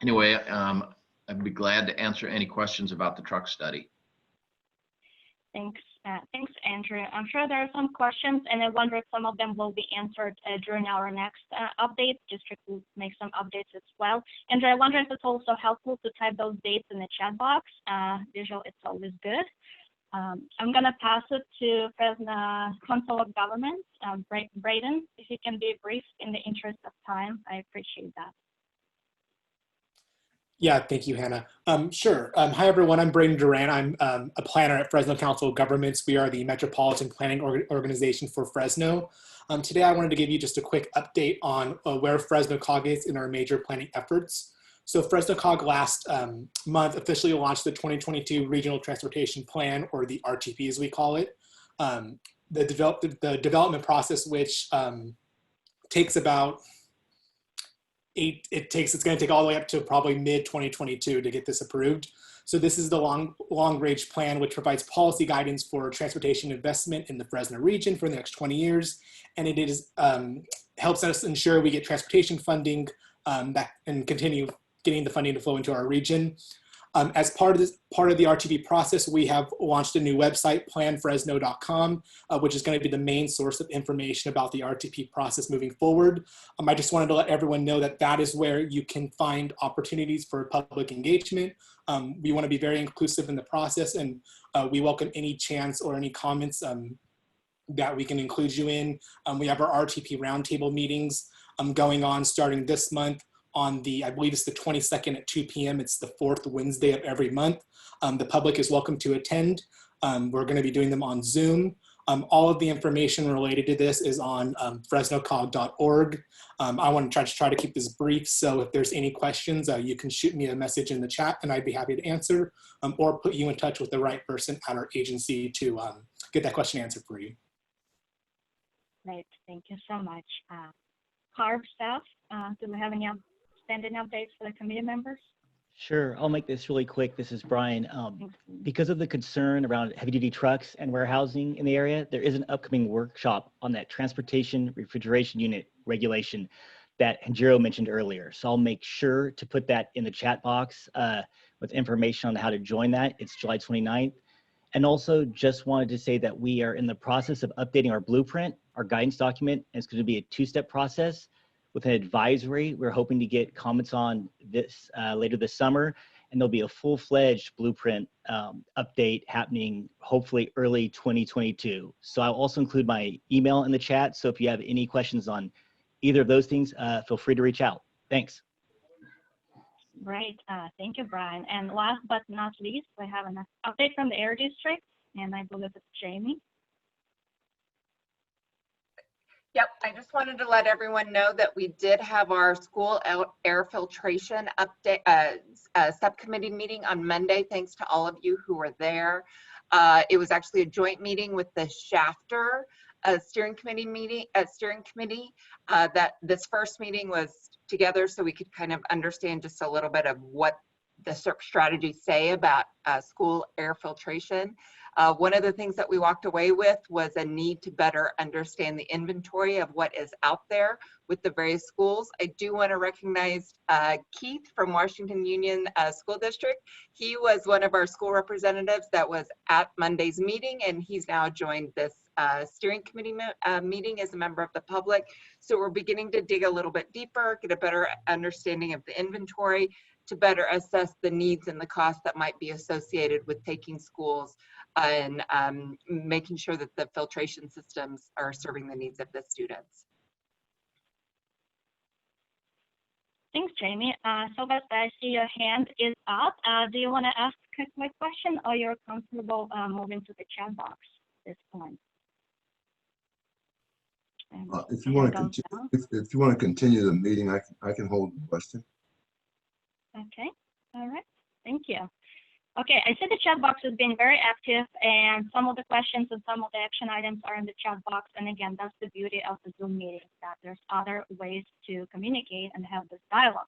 Anyway, I'd be glad to answer any questions about the truck study. Thanks, Andrew. I'm sure there are some questions, and I wonder if some of them will be answered during our next update. District will make some updates as well. Andrew, I wonder if it's also helpful to type those dates in the chat box. Visual, it's always good. I'm going to pass it to Fresno Council of Governments. Braden, if you can be brief in the interest of time, I appreciate that. Yeah, thank you, Hannah. Sure. Hi, everyone. I'm Braden Duran. I'm a planner at Fresno Council of Governments. We are the Metropolitan Planning Organization for Fresno. Today, I wanted to give you just a quick update on where Fresno COG is in our major planning efforts. So Fresno COG last month officially launched the 2022 Regional Transportation Plan, or the RTP as we call it. The development process, which takes about it's going to take all the way up to probably mid-2022 to get this approved. So this is the long-range plan, which provides policy guidance for transportation investment in the Fresno region for the next 20 years. And it is helps us ensure we get transportation funding and continue getting the funding to flow into our region. As part of the RTP process, we have launched a new website, planfresno.com, which is going to be the main source of information about the RTP process moving forward. I just wanted to let everyone know that that is where you can find opportunities for public engagement. We want to be very inclusive in the process, and we welcome any chance or any comments that we can include you in. We have our RTP Roundtable Meetings going on starting this month on I believe it's the 22nd at 2 p.m. It's the 4th Wednesday of every month. The public is welcome to attend. We're going to be doing them on Zoom. All of the information related to this is on fresnocog.org. I want to try to keep this brief, so if there's any questions, you can shoot me a message in the chat and I'd be happy to answer, or put you in touch with the right person at our agency to get that question answered for you. Great, thank you so much. CARB staff, do we have any standing updates for the committee members? Sure, I'll make this really quick. This is Brian. Because of the concern around heavy-duty trucks and warehousing in the area, there is an upcoming workshop on that transportation refrigeration unit regulation that Hanjiro mentioned earlier. So I'll make sure to put that in the chat box with information on how to join that. It's July 29th. And also just wanted to say that we are in the process of updating our blueprint, our guidance document, and it's going to be a two-step process. With an advisory, we're hoping to get comments on this later this summer, and there'll be a full-fledged blueprint update happening hopefully early 2022. So I'll also include my email in the chat, so if you have any questions on either of those things, feel free to reach out. Thanks. Great, thank you, Brian. And last but not least, we have an update from the Air District, and I believe it's Jamie. Yep, I just wanted to let everyone know that we did have our school air filtration update subcommittee meeting on Monday. Thanks to all of you who were there. It was actually a joint meeting with the Shafter steering committee. That this first meeting was together so we could kind of understand just a little bit of what the SERP strategies say about school air filtration. One of the things that we walked away with was a need to better understand the inventory of what is out there with the various schools. I do want to recognize Keith from Washington Union School District. He was one of our school representatives that was at Monday's meeting, and he's now joined this steering committee meeting as a member of the public. So we're beginning to dig a little bit deeper, get a better understanding of the inventory to better assess the needs and the costs that might be associated with taking schools and making sure that the filtration systems are serving the needs of the students. Thanks, Jamie. Sylvester, I see your hand is up. Do you want to ask a quick question, or you're comfortable moving to the chat box at this point? If you want to continue the meeting, I can hold the question. Okay, all right, thank you. Okay, I see the chat box has been very active, and some of the questions and some of the action items are in the chat box. And again, that's the beauty of the Zoom meeting, that there's other ways to communicate and have this dialogue.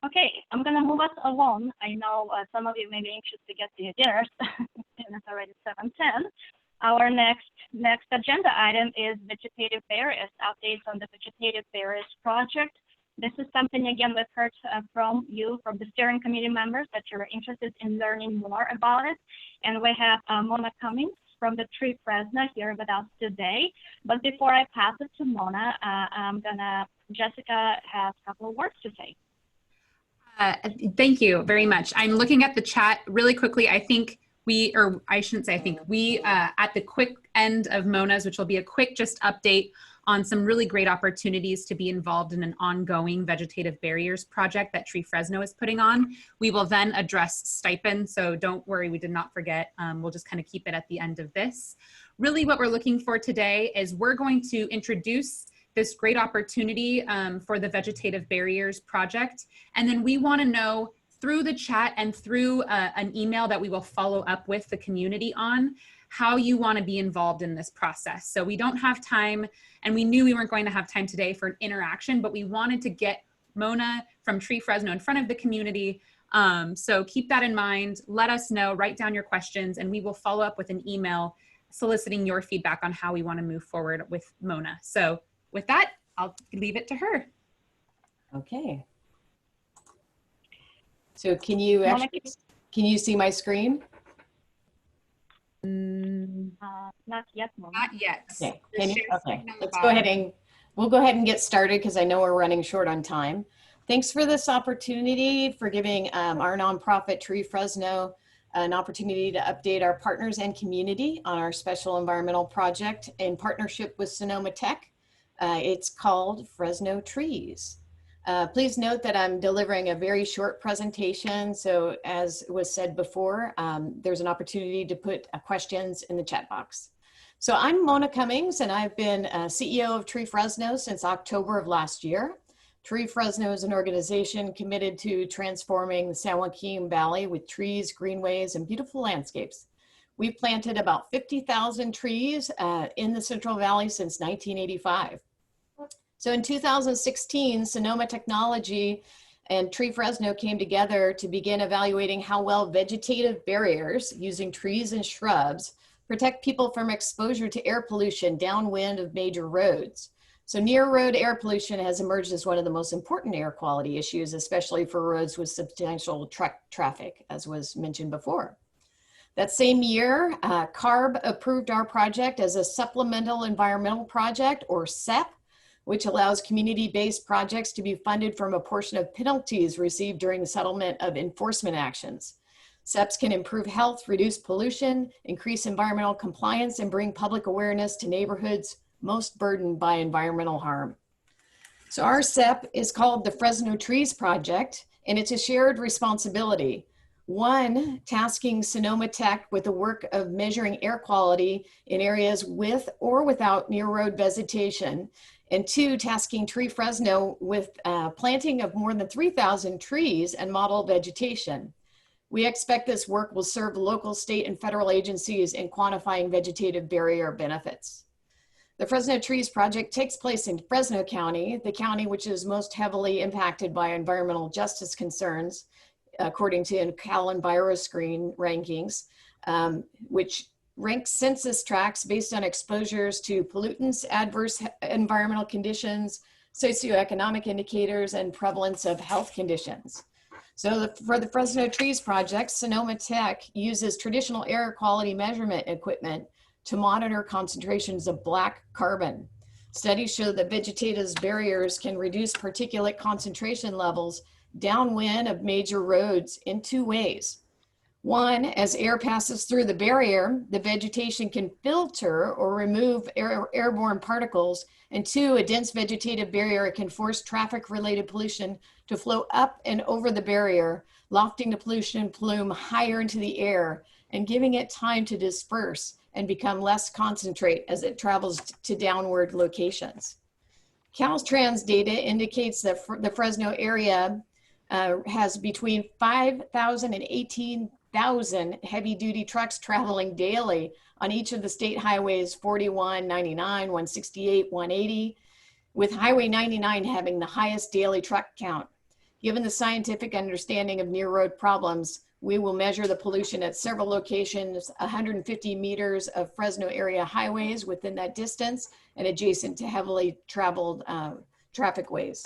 Okay, I'm gonna move us along. I know some of you may be anxious to get to your dinners, and it's already 7:10. Our next agenda item is vegetative barriers, updates on the vegetative barriers project. This is something, again, we've heard from you, from the steering committee members, that you're interested in learning more about it. And we have Mona Cummings from the Rtp Fresno here with us today. But before I pass it to Mona, Jessica has a couple of words to say. Thank you very much. I'm looking at the chat really quickly. I think we, or I shouldn't say I think, we at the quick end of Mona's, which will be a quick just update on some really great opportunities to be involved in an ongoing vegetative barriers project that Rtp Fresno is putting on. We will then address stipends, so don't worry, we did not forget. We'll just kind of keep it at the end of this. Really what we're looking for today is we're going to introduce this great opportunity for the vegetative barriers project. And then we want to know through the chat and through an email that we will follow up with the community on how you want to be involved in this process. So we don't have time, and we knew we weren't going to have time today for an interaction, but we wanted to get Mona from Rtp Fresno in front of the community. So keep that in mind, let us know, write down your questions, and we will follow up with an email soliciting your feedback on how we want to move forward with Mona. So with that, I'll leave it to her. Okay. So can you actually, Can you see my screen? Not yet, Mom. Not yet. Okay. Can you? Okay. We'll go ahead and get started because I know we're running short on time. Thanks for this opportunity, for giving our nonprofit Tree Fresno an opportunity to update our partners and community on our special environmental project in partnership with Sonoma Tech. It's called Fresno Trees. Please note that I'm delivering a very short presentation. So as was said before, there's an opportunity to put questions in the chat box. So I'm Mona Cummings, and I've been CEO of Tree Fresno since October of last year. Tree Fresno is an organization committed to transforming the San Joaquin Valley with trees, greenways, and beautiful landscapes. We've planted about 50,000 trees in the Central Valley since 1985. So in 2016, Sonoma Technology and Tree Fresno came together to begin evaluating how well vegetative barriers using trees and shrubs protect people from exposure to air pollution downwind of major roads. So near road air pollution has emerged as one of the most important air quality issues, especially for roads with substantial truck traffic, as was mentioned before. That same year, CARB approved our project as a supplemental environmental project, or SEP, which allows community-based projects to be funded from a portion of penalties received during the settlement of enforcement actions. SEPs can improve health, reduce pollution, increase environmental compliance, and bring public awareness to neighborhoods most burdened by environmental harm. So our SEP is called the Fresno Trees Project, and it's a shared responsibility. One, tasking Sonoma Tech with the work of measuring air quality in areas with or without near road vegetation. And two, tasking Tree Fresno with planting of more than 3,000 trees and model vegetation. We expect this work will serve local, state, and federal agencies in quantifying vegetative barrier benefits. The Fresno Trees Project takes place in Fresno County, the county which is most heavily impacted by environmental justice concerns, according to Cal EnviroScreen rankings, which ranks census tracts based on exposures to pollutants, adverse environmental conditions, socioeconomic indicators, and prevalence of health conditions. So for the Fresno Trees Project, Sonoma Tech uses traditional air quality measurement equipment to monitor concentrations of black carbon. Studies show that vegetative barriers can reduce particulate concentration levels downwind of major roads in two ways. One, as air passes through the barrier, the vegetation can filter or remove airborne particles. And two, a dense vegetative barrier can force traffic-related pollution to flow up and over the barrier, lofting the pollution plume higher into the air and giving it time to disperse and become less concentrate as it travels to downward locations. Caltrans data indicates that the Fresno area has between 5,000 and 18,000 heavy-duty trucks traveling daily on each of the state highways 41, 99, 168, 180, with Highway 99 having the highest daily truck count. Given the scientific understanding of near road problems, we will measure the pollution at several locations, 150 meters of Fresno area highways within that distance and adjacent to heavily traveled traffic ways.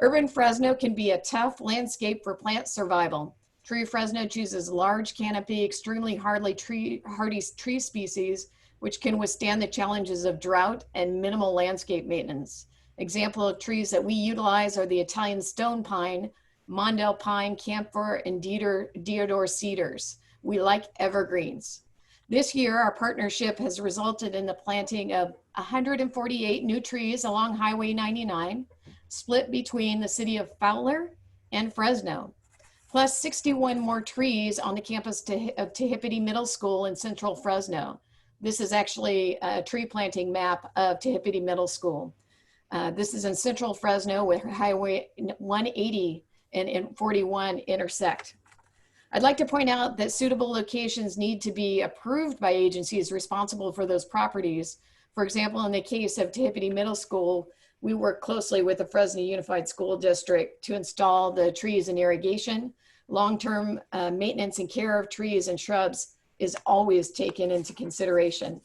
Urban Fresno can be a tough landscape for plant survival. Tree Fresno chooses large canopy, extremely hardy tree species, which can withstand the challenges of drought and minimal landscape maintenance. Example of trees that we utilize are the Italian stone pine, Mondale pine, camphor, and deodar cedars. We like evergreens. This year, our partnership has resulted in the planting of 148 new trees along Highway 99, split between the city of Fowler and Fresno, plus 61 more trees on the campus of Tehipity Middle School in Central Fresno. This is actually a tree planting map of Tehipity Middle School. This is in Central Fresno where Highway 180 and 41 intersect. I'd like to point out that suitable locations need to be approved by agencies responsible for those properties. For example, in the case of Tehipity Middle School, we work closely with the Fresno Unified School District to install the trees and irrigation. Long-term maintenance and care of trees and shrubs is always taken into consideration.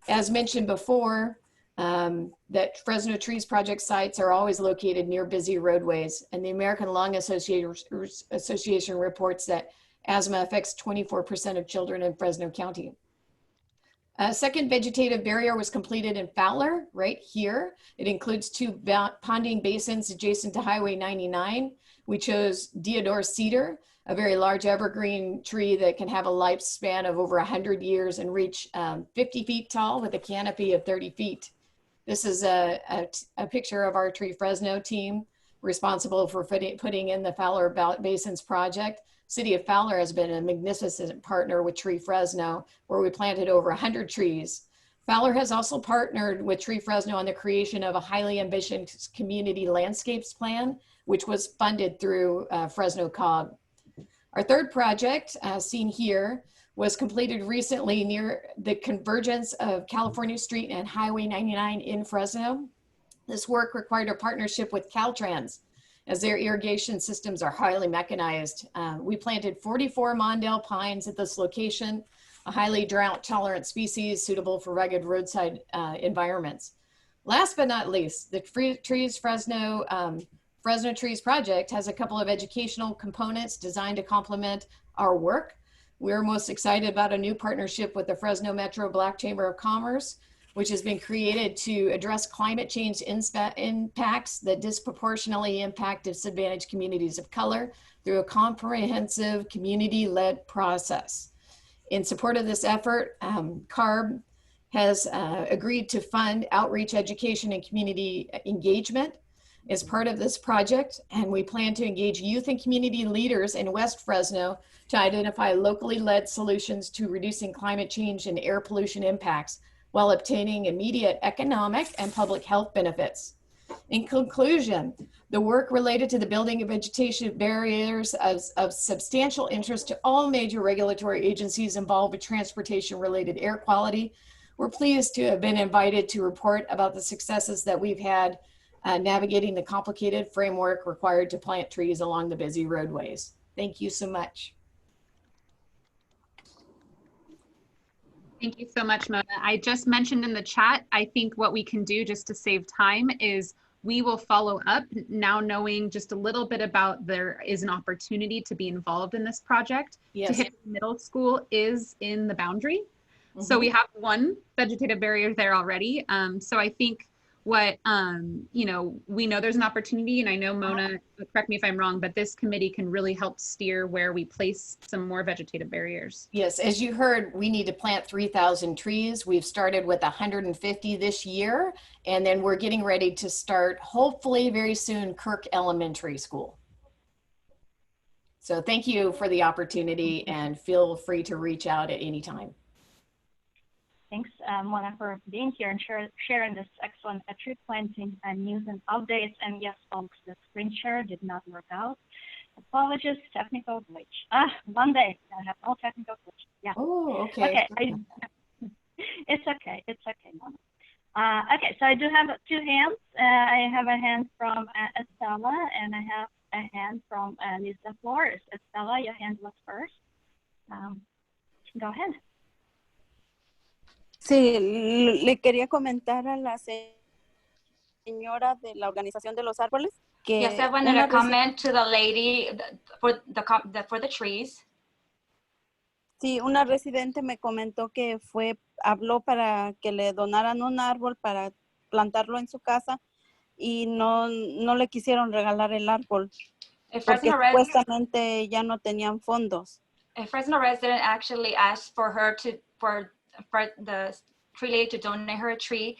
As mentioned before, that Fresno Trees Project sites are always located near busy roadways, and the American Lung Association reports that Asthma affects 24% of children in Fresno County. A second vegetative barrier was completed in Fowler, right here. It includes 2 ponding basins adjacent to Highway 99. We chose deodar cedar, a very large evergreen tree that can have a lifespan of over 100 years and reach 50 feet tall with a canopy of 30 feet. This is a picture of our Tree Fresno team responsible for putting in the Fowler Basins project. City of Fowler has been a magnificent partner with Tree Fresno, where we planted over 100 trees. Fowler has also partnered with Tree Fresno on the creation of a highly ambitious community landscapes plan, which was funded through Fresno COG. Our third project, seen here, was completed recently near the convergence of California Street and Highway 99 in Fresno. This work required a partnership with Caltrans, as their irrigation systems are highly mechanized. We planted 44 Mondale pines at this location, a highly drought-tolerant species suitable for rugged roadside environments. Last but not least, the Fresno Trees project has a couple of educational components designed to complement our work. We're most excited about a new partnership with the Fresno Metro Black Chamber of Commerce, which has been created to address climate change impacts that disproportionately impact disadvantaged communities of color through a comprehensive community-led process. In support of this effort, CARB has agreed to fund outreach, education, and community engagement as part of this project, and we plan to engage youth and community leaders in West Fresno to identify locally led solutions to reducing climate change and air pollution impacts while obtaining immediate economic and public health benefits. In conclusion, the work related to the building of vegetation barriers of substantial interest to all major regulatory agencies involved with transportation-related air quality. We're pleased to have been invited to report about the successes that we've had navigating the complicated framework required to plant trees along the busy roadways. Thank you so much. Thank you so much, Mona. I just mentioned in the chat, I think what we can do just to save time is we will follow up now knowing just a little bit about there is an opportunity to be involved in this project. Yes. To hit middle school is in the boundary. So we have one vegetative barrier there already. So I think what, you know, we know there's an opportunity, and I know Mona, correct me if I'm wrong, but this committee can really help steer where we place some more vegetative barriers. Yes, as you heard, we need to plant 3,000 trees. We've started with 150 this year, and then we're getting ready to start, hopefully very soon, Kirk Elementary School. So thank you for the opportunity, and feel free to reach out at any time. Thanks, Mona, for being here and sharing this excellent tree planting and news and updates. And yes, folks, the screen share did not work out. Apologies, technical glitch. Monday, I have no technical glitch. Yeah. Oh, okay. Okay. It's okay. It's okay, Mona. Okay, so I do have 2 hands. I have a hand from Estella, and I have a hand from Lisa Flores. Estella, your hand was first. Go ahead. Sí, le quería comentar a la señora de la organización de los árboles que yes, I wanted to comment to the lady for the trees. Sí, una residente me comentó que habló para que le donaran un árbol para plantarlo en su casa y no le quisieron regalar el árbol porque supuestamente ya no tenían fondos. A Fresno resident actually asked for her for the tree lady to donate her a tree,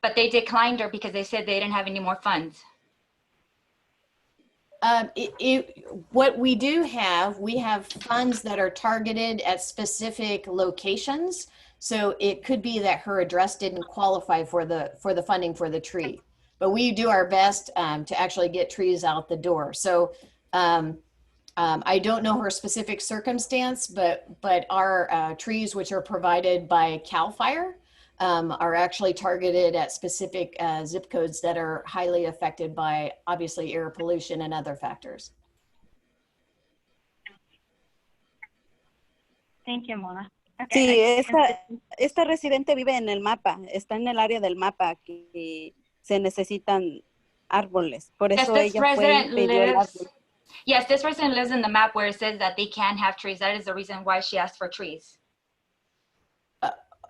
but they declined her because they said they didn't have any more funds. What we do have, we have funds that are targeted at specific locations. So it could be that her address didn't qualify for the funding for the tree, but we do our best to actually get trees out the door. So I don't know her specific circumstance, but our trees, which are provided by CAL FIRE, are actually targeted at specific zip codes that are highly affected by, obviously, air pollution and other factors. Thank you, Mona. Okay. Sí, esta residente vive en el mapa, está en el área del mapa que se necesitan árboles. Por eso ella fue y pidió el árbol. Yes, this person lives in the map where it says that they can have trees. That is the reason why she asked for trees.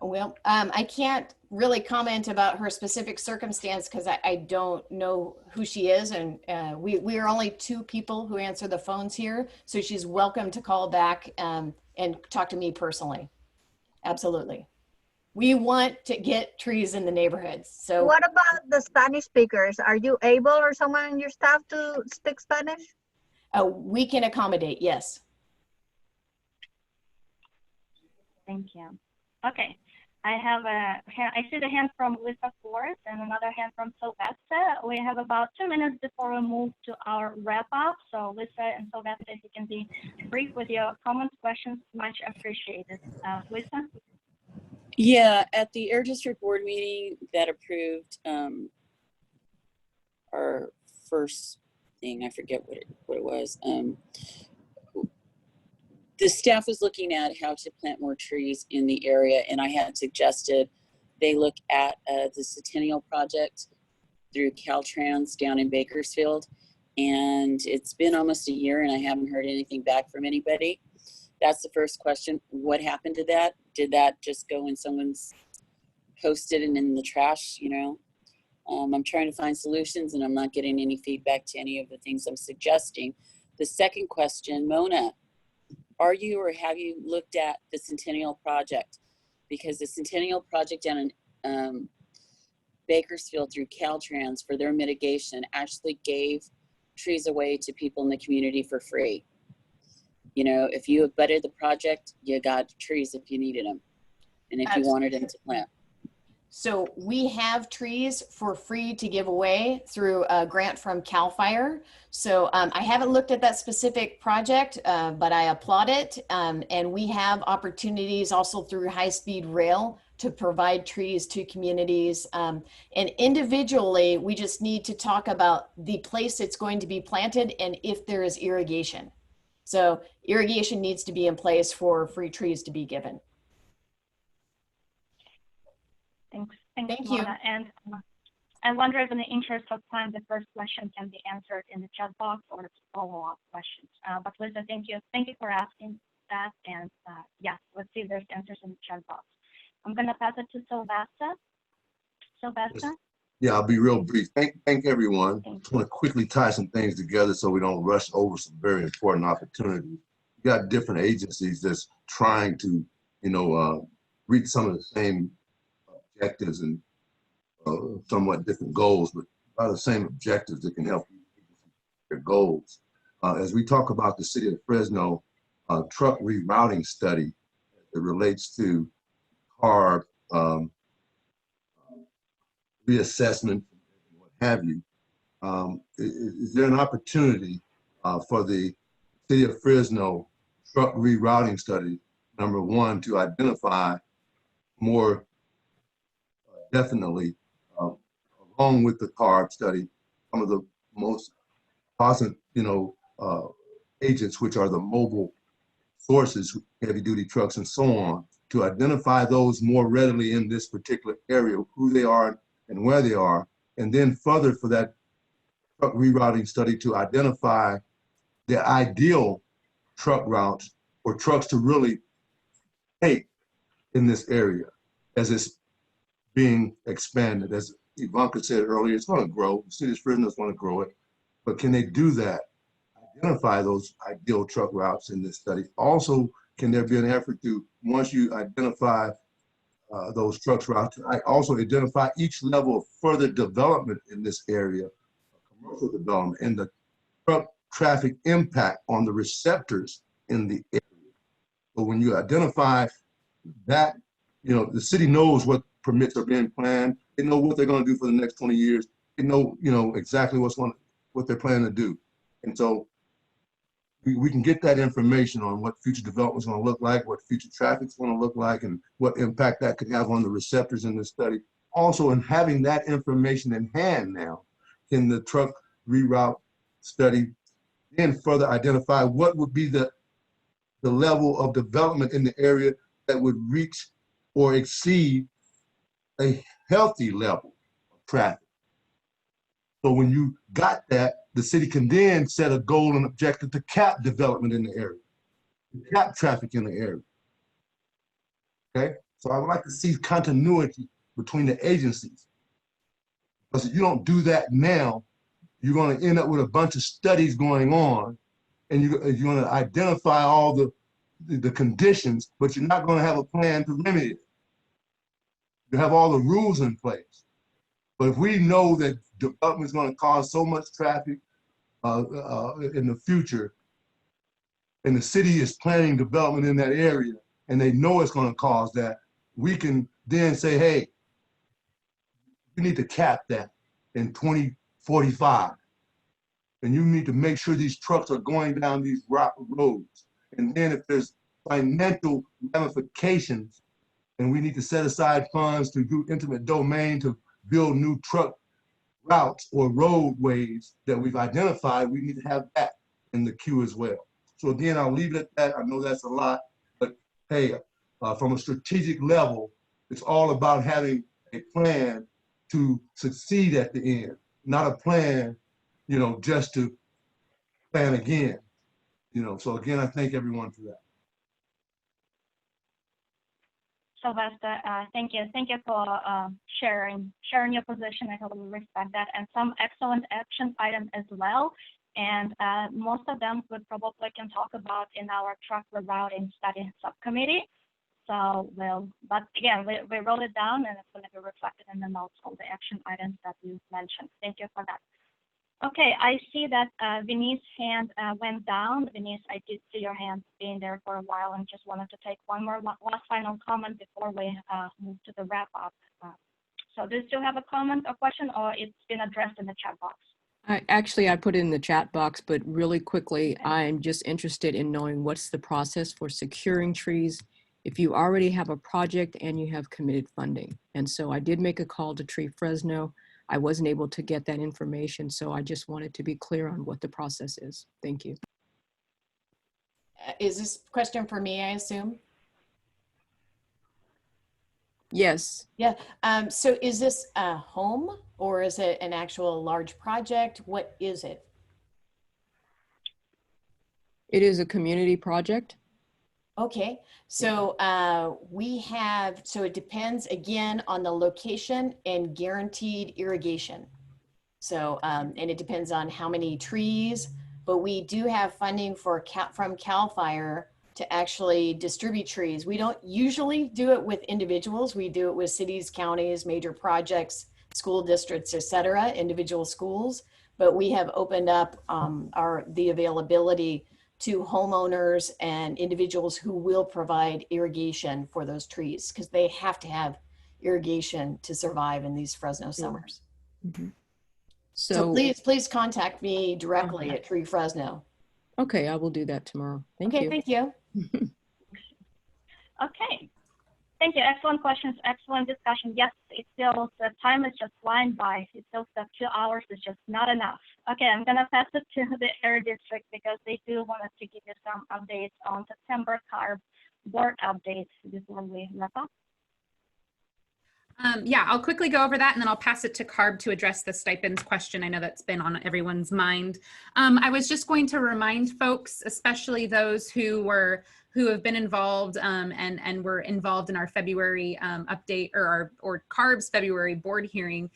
Well, I can't really comment about her specific circumstance because I don't know who she is, and we are only 2 people who answer the phones here, so she's welcome to call back and talk to me personally. Absolutely. We want to get trees in the neighborhoods. So what about the Spanish speakers? Are you able or someone in your staff to speak Spanish? We can accommodate, yes. Thank you. Okay. I see the hand from Lisa Forrest and another hand from Sylvester. We have about 2 minutes before we move to our wrap up. So Lisa and Sylvester, if you can be brief with your comments, questions, much appreciated. Lisa? Yeah, at the Air District Board meeting that approved our first thing, I forget what it was. The staff was looking at how to plant more trees in the area, and I had suggested they look at the Centennial Project through Caltrans down in Bakersfield. And it's been almost a year and I haven't heard anything back from anybody. That's the first question. What happened to that? Did that just go in someone's posted and in the trash, you know? I'm trying to find solutions and I'm not getting any feedback to any of the things I'm suggesting. The second question, Mona, are you or have you looked at the Centennial Project? Because the Centennial Project down in Bakersfield through Caltrans for their mitigation actually gave trees away to people in the community for free. You know, if you abutted the project, you got trees if you needed them and if you wanted them to plant. So we have trees for free to give away through a grant from CAL FIRE. So I haven't looked at that specific project, but I applaud it. And we have opportunities also through high-speed rail to provide trees to communities. And individually, we just need to talk about the place it's going to be planted and if there is irrigation. So irrigation needs to be in place for free trees to be given. Thanks, Thank you. Mona. And I wonder if in the interest of time, the first question can be answered in the chat box or follow-up questions. But Lisa, thank you. Thank you for asking that. And yes, let's see if there's answers in the chat box. I'm going to pass it to Sylvester. Sylvester? Yeah, I'll be real brief. Thank everyone. I just want to quickly tie some things together so we don't rush over some very important opportunities. You got different agencies that's trying to, you know, reach some of the same objectives and somewhat different goals, but by the same objectives that can help their goals. As we talk about the city of Fresno truck rerouting study that relates to CARB reassessment and what have you, is there an opportunity for the city of Fresno truck rerouting study, number one, to identify more definitely, along with the CARB study, some of the most positive, you know, agents, which are the mobile sources, heavy duty trucks and so on, to identify those more readily in this particular area, who they are and where they are, and then further for that truck rerouting study to identify the ideal truck routes for trucks to really take in this area as it's being expanded. As Ivanka said earlier, it's going to grow. The city of Fresno is going to grow it, but can they do that? Identify those ideal truck routes in this study. Also, can there be an effort to, once you identify those truck routes, I also identify each level of further development in this area, commercial development, and the truck traffic impact on the receptors in the area. So when you identify that, you know, the city knows what permits are being planned. They know what they're going to do for the next 20 years. They know, you know, exactly what they're planning to do. And so we can get that information on what future development is going to look like, what future traffic is going to look like, and what impact that could have on the receptors in the study. Also, in having that information in hand now, can the truck reroute study then further identify what would be the level of development in the area that would reach or exceed a healthy level of traffic. So when you got that, the city can then set a goal and objective to cap development in the area, to cap traffic in the area. Okay, so I would like to see continuity between the agencies. Because if you don't do that now, you're going to end up with a bunch of studies going on, and you're going to identify all the conditions, but you're not going to have a plan to remedy it. You have all the rules in place. But if we know that development is going to cause so much traffic in the future, and the city is planning development in that area, and they know it's going to cause that, we can then say, hey, you need to cap that in 2045. And you need to make sure these trucks are going down these roads. And then if there's financial ramifications, and we need to set aside funds to do intimate domain to build new truck routes or roadways that we've identified, we need to have that in the queue as well. So again, I'll leave it at that. I know that's a lot, but hey, from a strategic level, it's all about having a plan to succeed at the end, not a plan, you know, just to plan again, you know. So again, I thank everyone for that. Sylvester, thank you. Thank you for sharing your position. I totally respect that, and some excellent action items as well. And most of them we probably can talk about in our truck rerouting study subcommittee. So but again, we wrote it down, and it's going to be reflected in the notes, all the action items that you mentioned. Thank you for that. Okay, I see that Vinny's hand went down. Vinny, I did see your hand being there for a while, and just wanted to take one last final comment before we move to the wrap up. So do you still have a comment or question, or it's been addressed in the chat box? Actually, I put it in the chat box, but really quickly, I'm just interested in knowing what's the process for securing trees if you already have a project and you have committed funding. And so I did make a call to Tree Fresno. I wasn't able to get that information, so I just wanted to be clear on what the process is. Thank you. Is this question for me, I assume? Yes. Yeah. So is this a home or is it an actual large project? What is it? It is a community project. Okay. So so it depends again on the location and guaranteed irrigation. So, and it depends on how many trees, but we do have funding for from CAL FIRE to actually distribute trees. We don't usually do it with individuals. We do it with cities, counties, major projects, school districts, et cetera, individual schools. But we have opened up the availability to homeowners and individuals who will provide irrigation for those trees because they have to have irrigation to survive in these Fresno summers. Mm-hmm. So please contact me directly at Tree Fresno. Okay, I will do that tomorrow. Thank you. Thank you. Okay. Thank you. Excellent questions. Excellent discussion. Yes, it's still, the time is just flying by. It's still that 2 hours is just not enough. Okay, I'm going to pass it to the Air District because they do want us to give you some updates on September CARB board updates before we wrap up. Yeah, I'll quickly go over that and then I'll pass it to CARB to address the stipends question. I know that's been on everyone's mind. I was just going to remind folks, especially those who have been involved and were involved in our February update or CARB's February board hearing.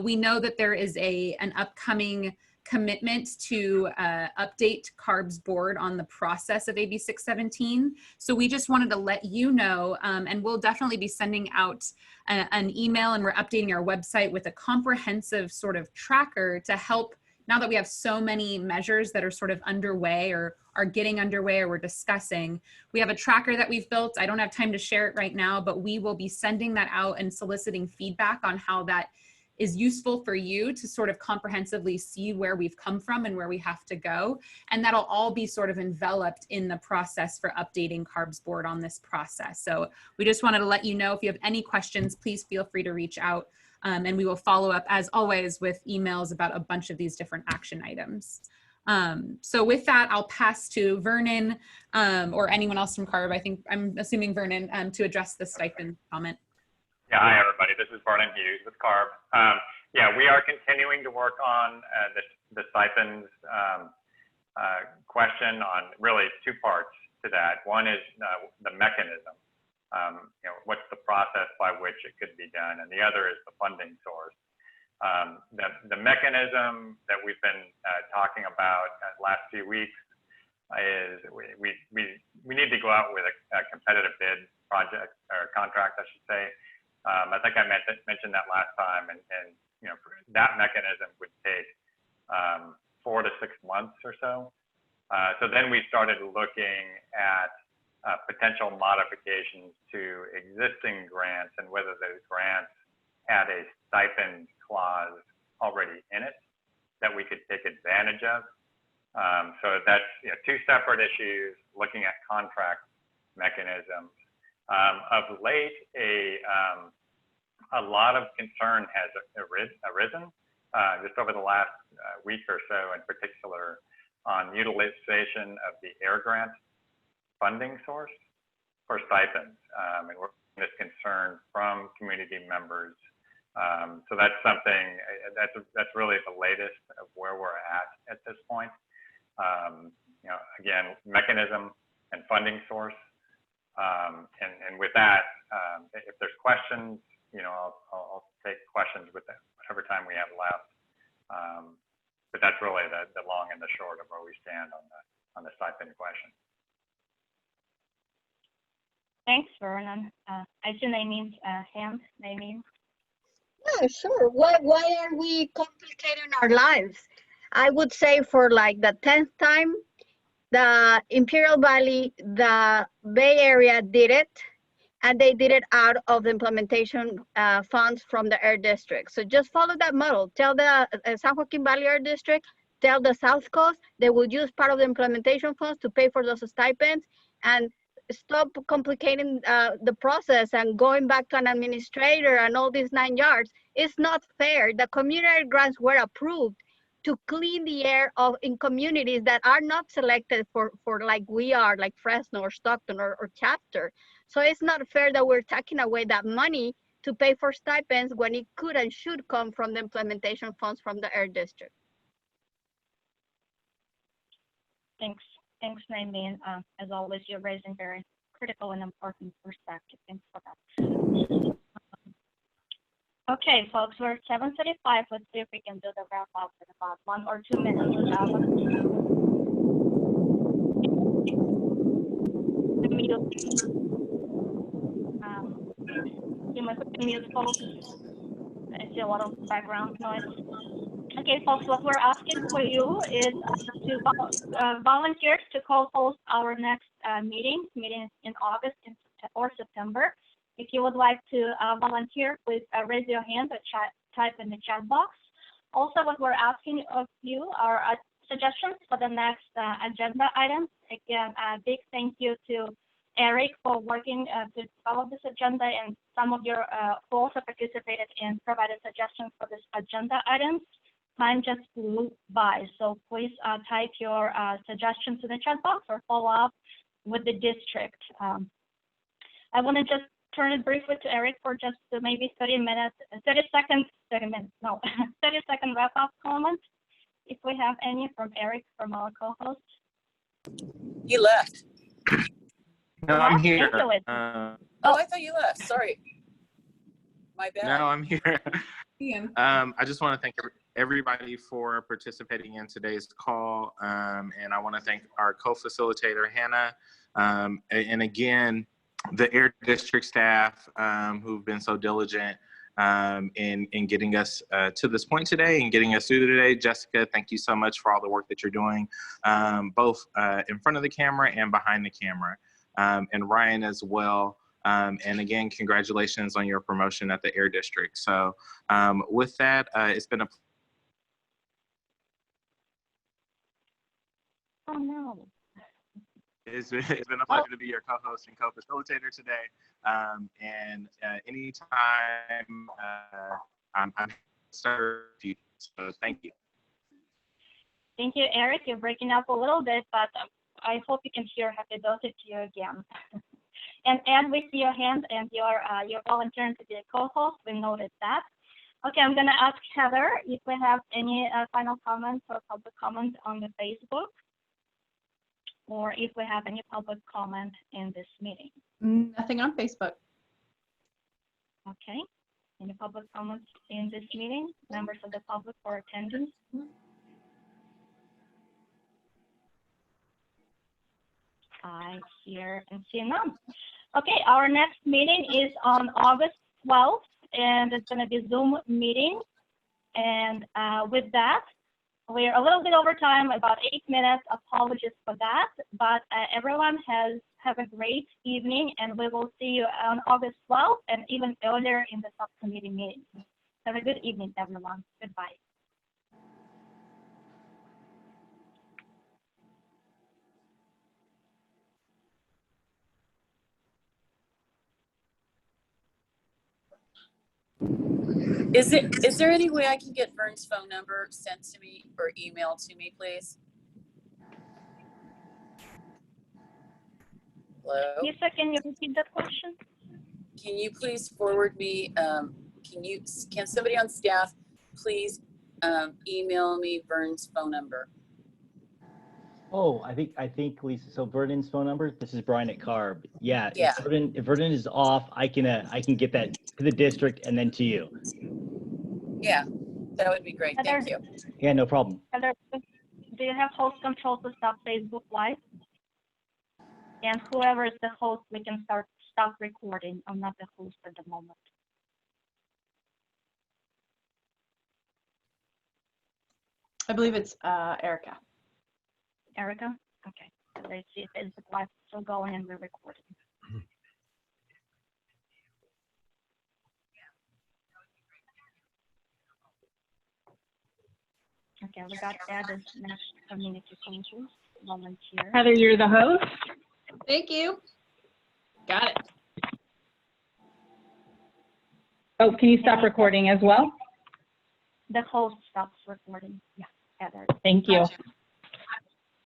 We know that there is an upcoming commitment to update CARB's board on the process of AB 617. So we just wanted to let you know, and we'll definitely be sending out an email, and we're updating our website with a comprehensive sort of tracker to help, now that we have so many measures that are sort of underway or are getting underway or we're discussing. We have a tracker that we've built. I don't have time to share it right now, but we will be sending that out and soliciting feedback on how that is useful for you to sort of comprehensively see where we've come from and where we have to go. And that'll all be sort of enveloped in the process for updating CARB's board on this process. So we just wanted to let you know, if you have any questions, please feel free to reach out. And we will follow up, as always, with emails about a bunch of these different action items. So with that, I'll pass to Vernon or anyone else from CARB. I'm assuming Vernon, to address the stipend comment. Yeah, hi everybody. This is Vernon Hughes with CARB. Yeah, we are continuing to work on the stipends question on really two parts to that. One is the mechanism. What's the process by which it could be done, and the other is the funding source. The mechanism that we've been talking about the last few weeks is we need to go out with a competitive bid project or contract, I should say. I think I mentioned that last time, and that mechanism would take 4 to 6 months or so. So then we started looking at potential modifications to existing grants and whether those grants had a stipend clause already in it that we could take advantage of. So that's two separate issues, looking at contract mechanisms. Of late, a lot of concern has arisen just over the last week or so, in particular, on utilization of the air grant funding source for stipends. And we're seeing this concern from community members. So that's something, that's really the latest of where we're at this point. Again, mechanism and funding source. And with that, if there's questions, I'll take questions with whatever time we have left. But that's really the long and the short of where we stand on the stipend question. Thanks, Vernon. I see Naimin's hand. Naimin. Yeah, sure. Why are we complicating our lives? I would say for like the 10th time, the Imperial Valley, the Bay Area did it, and they did it out of the implementation funds from the Air District. So just follow that model. Tell the San Joaquin Valley Air District, tell the South Coast, they will use part of the implementation funds to pay for those stipends, and stop complicating the process and going back to an administrator and all these 9 yards. It's not fair. The community grants were approved to clean the air in communities that are not selected for like we are, like Fresno or Stockton or Chapter. So it's not fair that we're taking away that money to pay for stipends when it could and should come from the implementation funds from the Air District. Thanks, Naimin. As always, you're raising very critical and important perspective. Thanks for that. Okay, folks, we're at 7:35. Let's see if we can do the wrap up in about 1 or 2 minutes. You must mute, folks. I see a lot of background noise. Okay, folks, what we're asking for you is to volunteers to co-host our next meeting in August or September. If you would like to volunteer, please raise your hand or type in the chat box. Also, what we're asking of you are suggestions for the next agenda items. Again, a big thank you to Eric for working to develop this agenda, and some of your who also participated in provided suggestions for this agenda items. Time just flew by, so please type your suggestions in the chat box or follow up with the district. I want to just turn it briefly to Eric for just maybe 30 second wrap up comment, if we have any from Eric, from our co-host. He left. No, I'm here. Oh, I thought you left. Sorry. My bad. No, I'm here. I just want to thank everybody for participating in today's call. And I want to thank our co-facilitator, Hannah. And again, the Air District staff who've been so diligent in getting us to this point today and getting us through today. Jessica, thank you so much for all the work that you're doing, both in front of the camera and behind the camera. And Ryan as well. And again, congratulations on your promotion at the Air District. So with that, it's been a Oh no. It's been a pleasure to be your co-host and co-facilitator today. And anytime I'm served you. So thank you. Thank you, Eric. You're breaking up a little bit, but I hope you can hear. Happy birthday to you again. And Ed, we see your hand and you're volunteering to be a co-host. We noted that. Okay, I'm gonna ask Heather if we have any final comments or public comments on the Facebook, or if we have any public comment in this meeting. Nothing on Facebook. Okay, any public comments in this meeting? Members of the public for attendance? I hear and see none. Okay, our next meeting is on August 12th, and it's going to be Zoom meeting. And with that, we're a little bit over time, about 8 minutes. Apologies for that, but everyone have a great evening, and we will see you on August 12th and even earlier in the subcommittee meeting. Have a good evening, everyone. Goodbye. Is there any way I can get Vern's phone number sent to me or emailed to me, please? Hello? Lisa, can you repeat that question? Can you please forward me, can somebody on staff please email me Vern's phone number? Oh, I think Lisa. So Vernon's phone number. This is Brian at CARB. Yeah. Yeah. If Vernon is off, I can get that to the district and then to you. Yeah, that would be great. Thank you. Yeah, no problem. Heather, do you have host control to stop Facebook Live? And whoever is the host, we can stop recording. I'm not the host at the moment. I believe it's Erica. Erica? Okay. So let's see if Facebook Live is still going and we're recording. Okay, we got Ed as next community co-host, volunteer. Heather, you're the host. Thank you. Got it. Oh, can you stop recording as well? The host stops recording. Yeah, Heather. Thank you. Gotcha.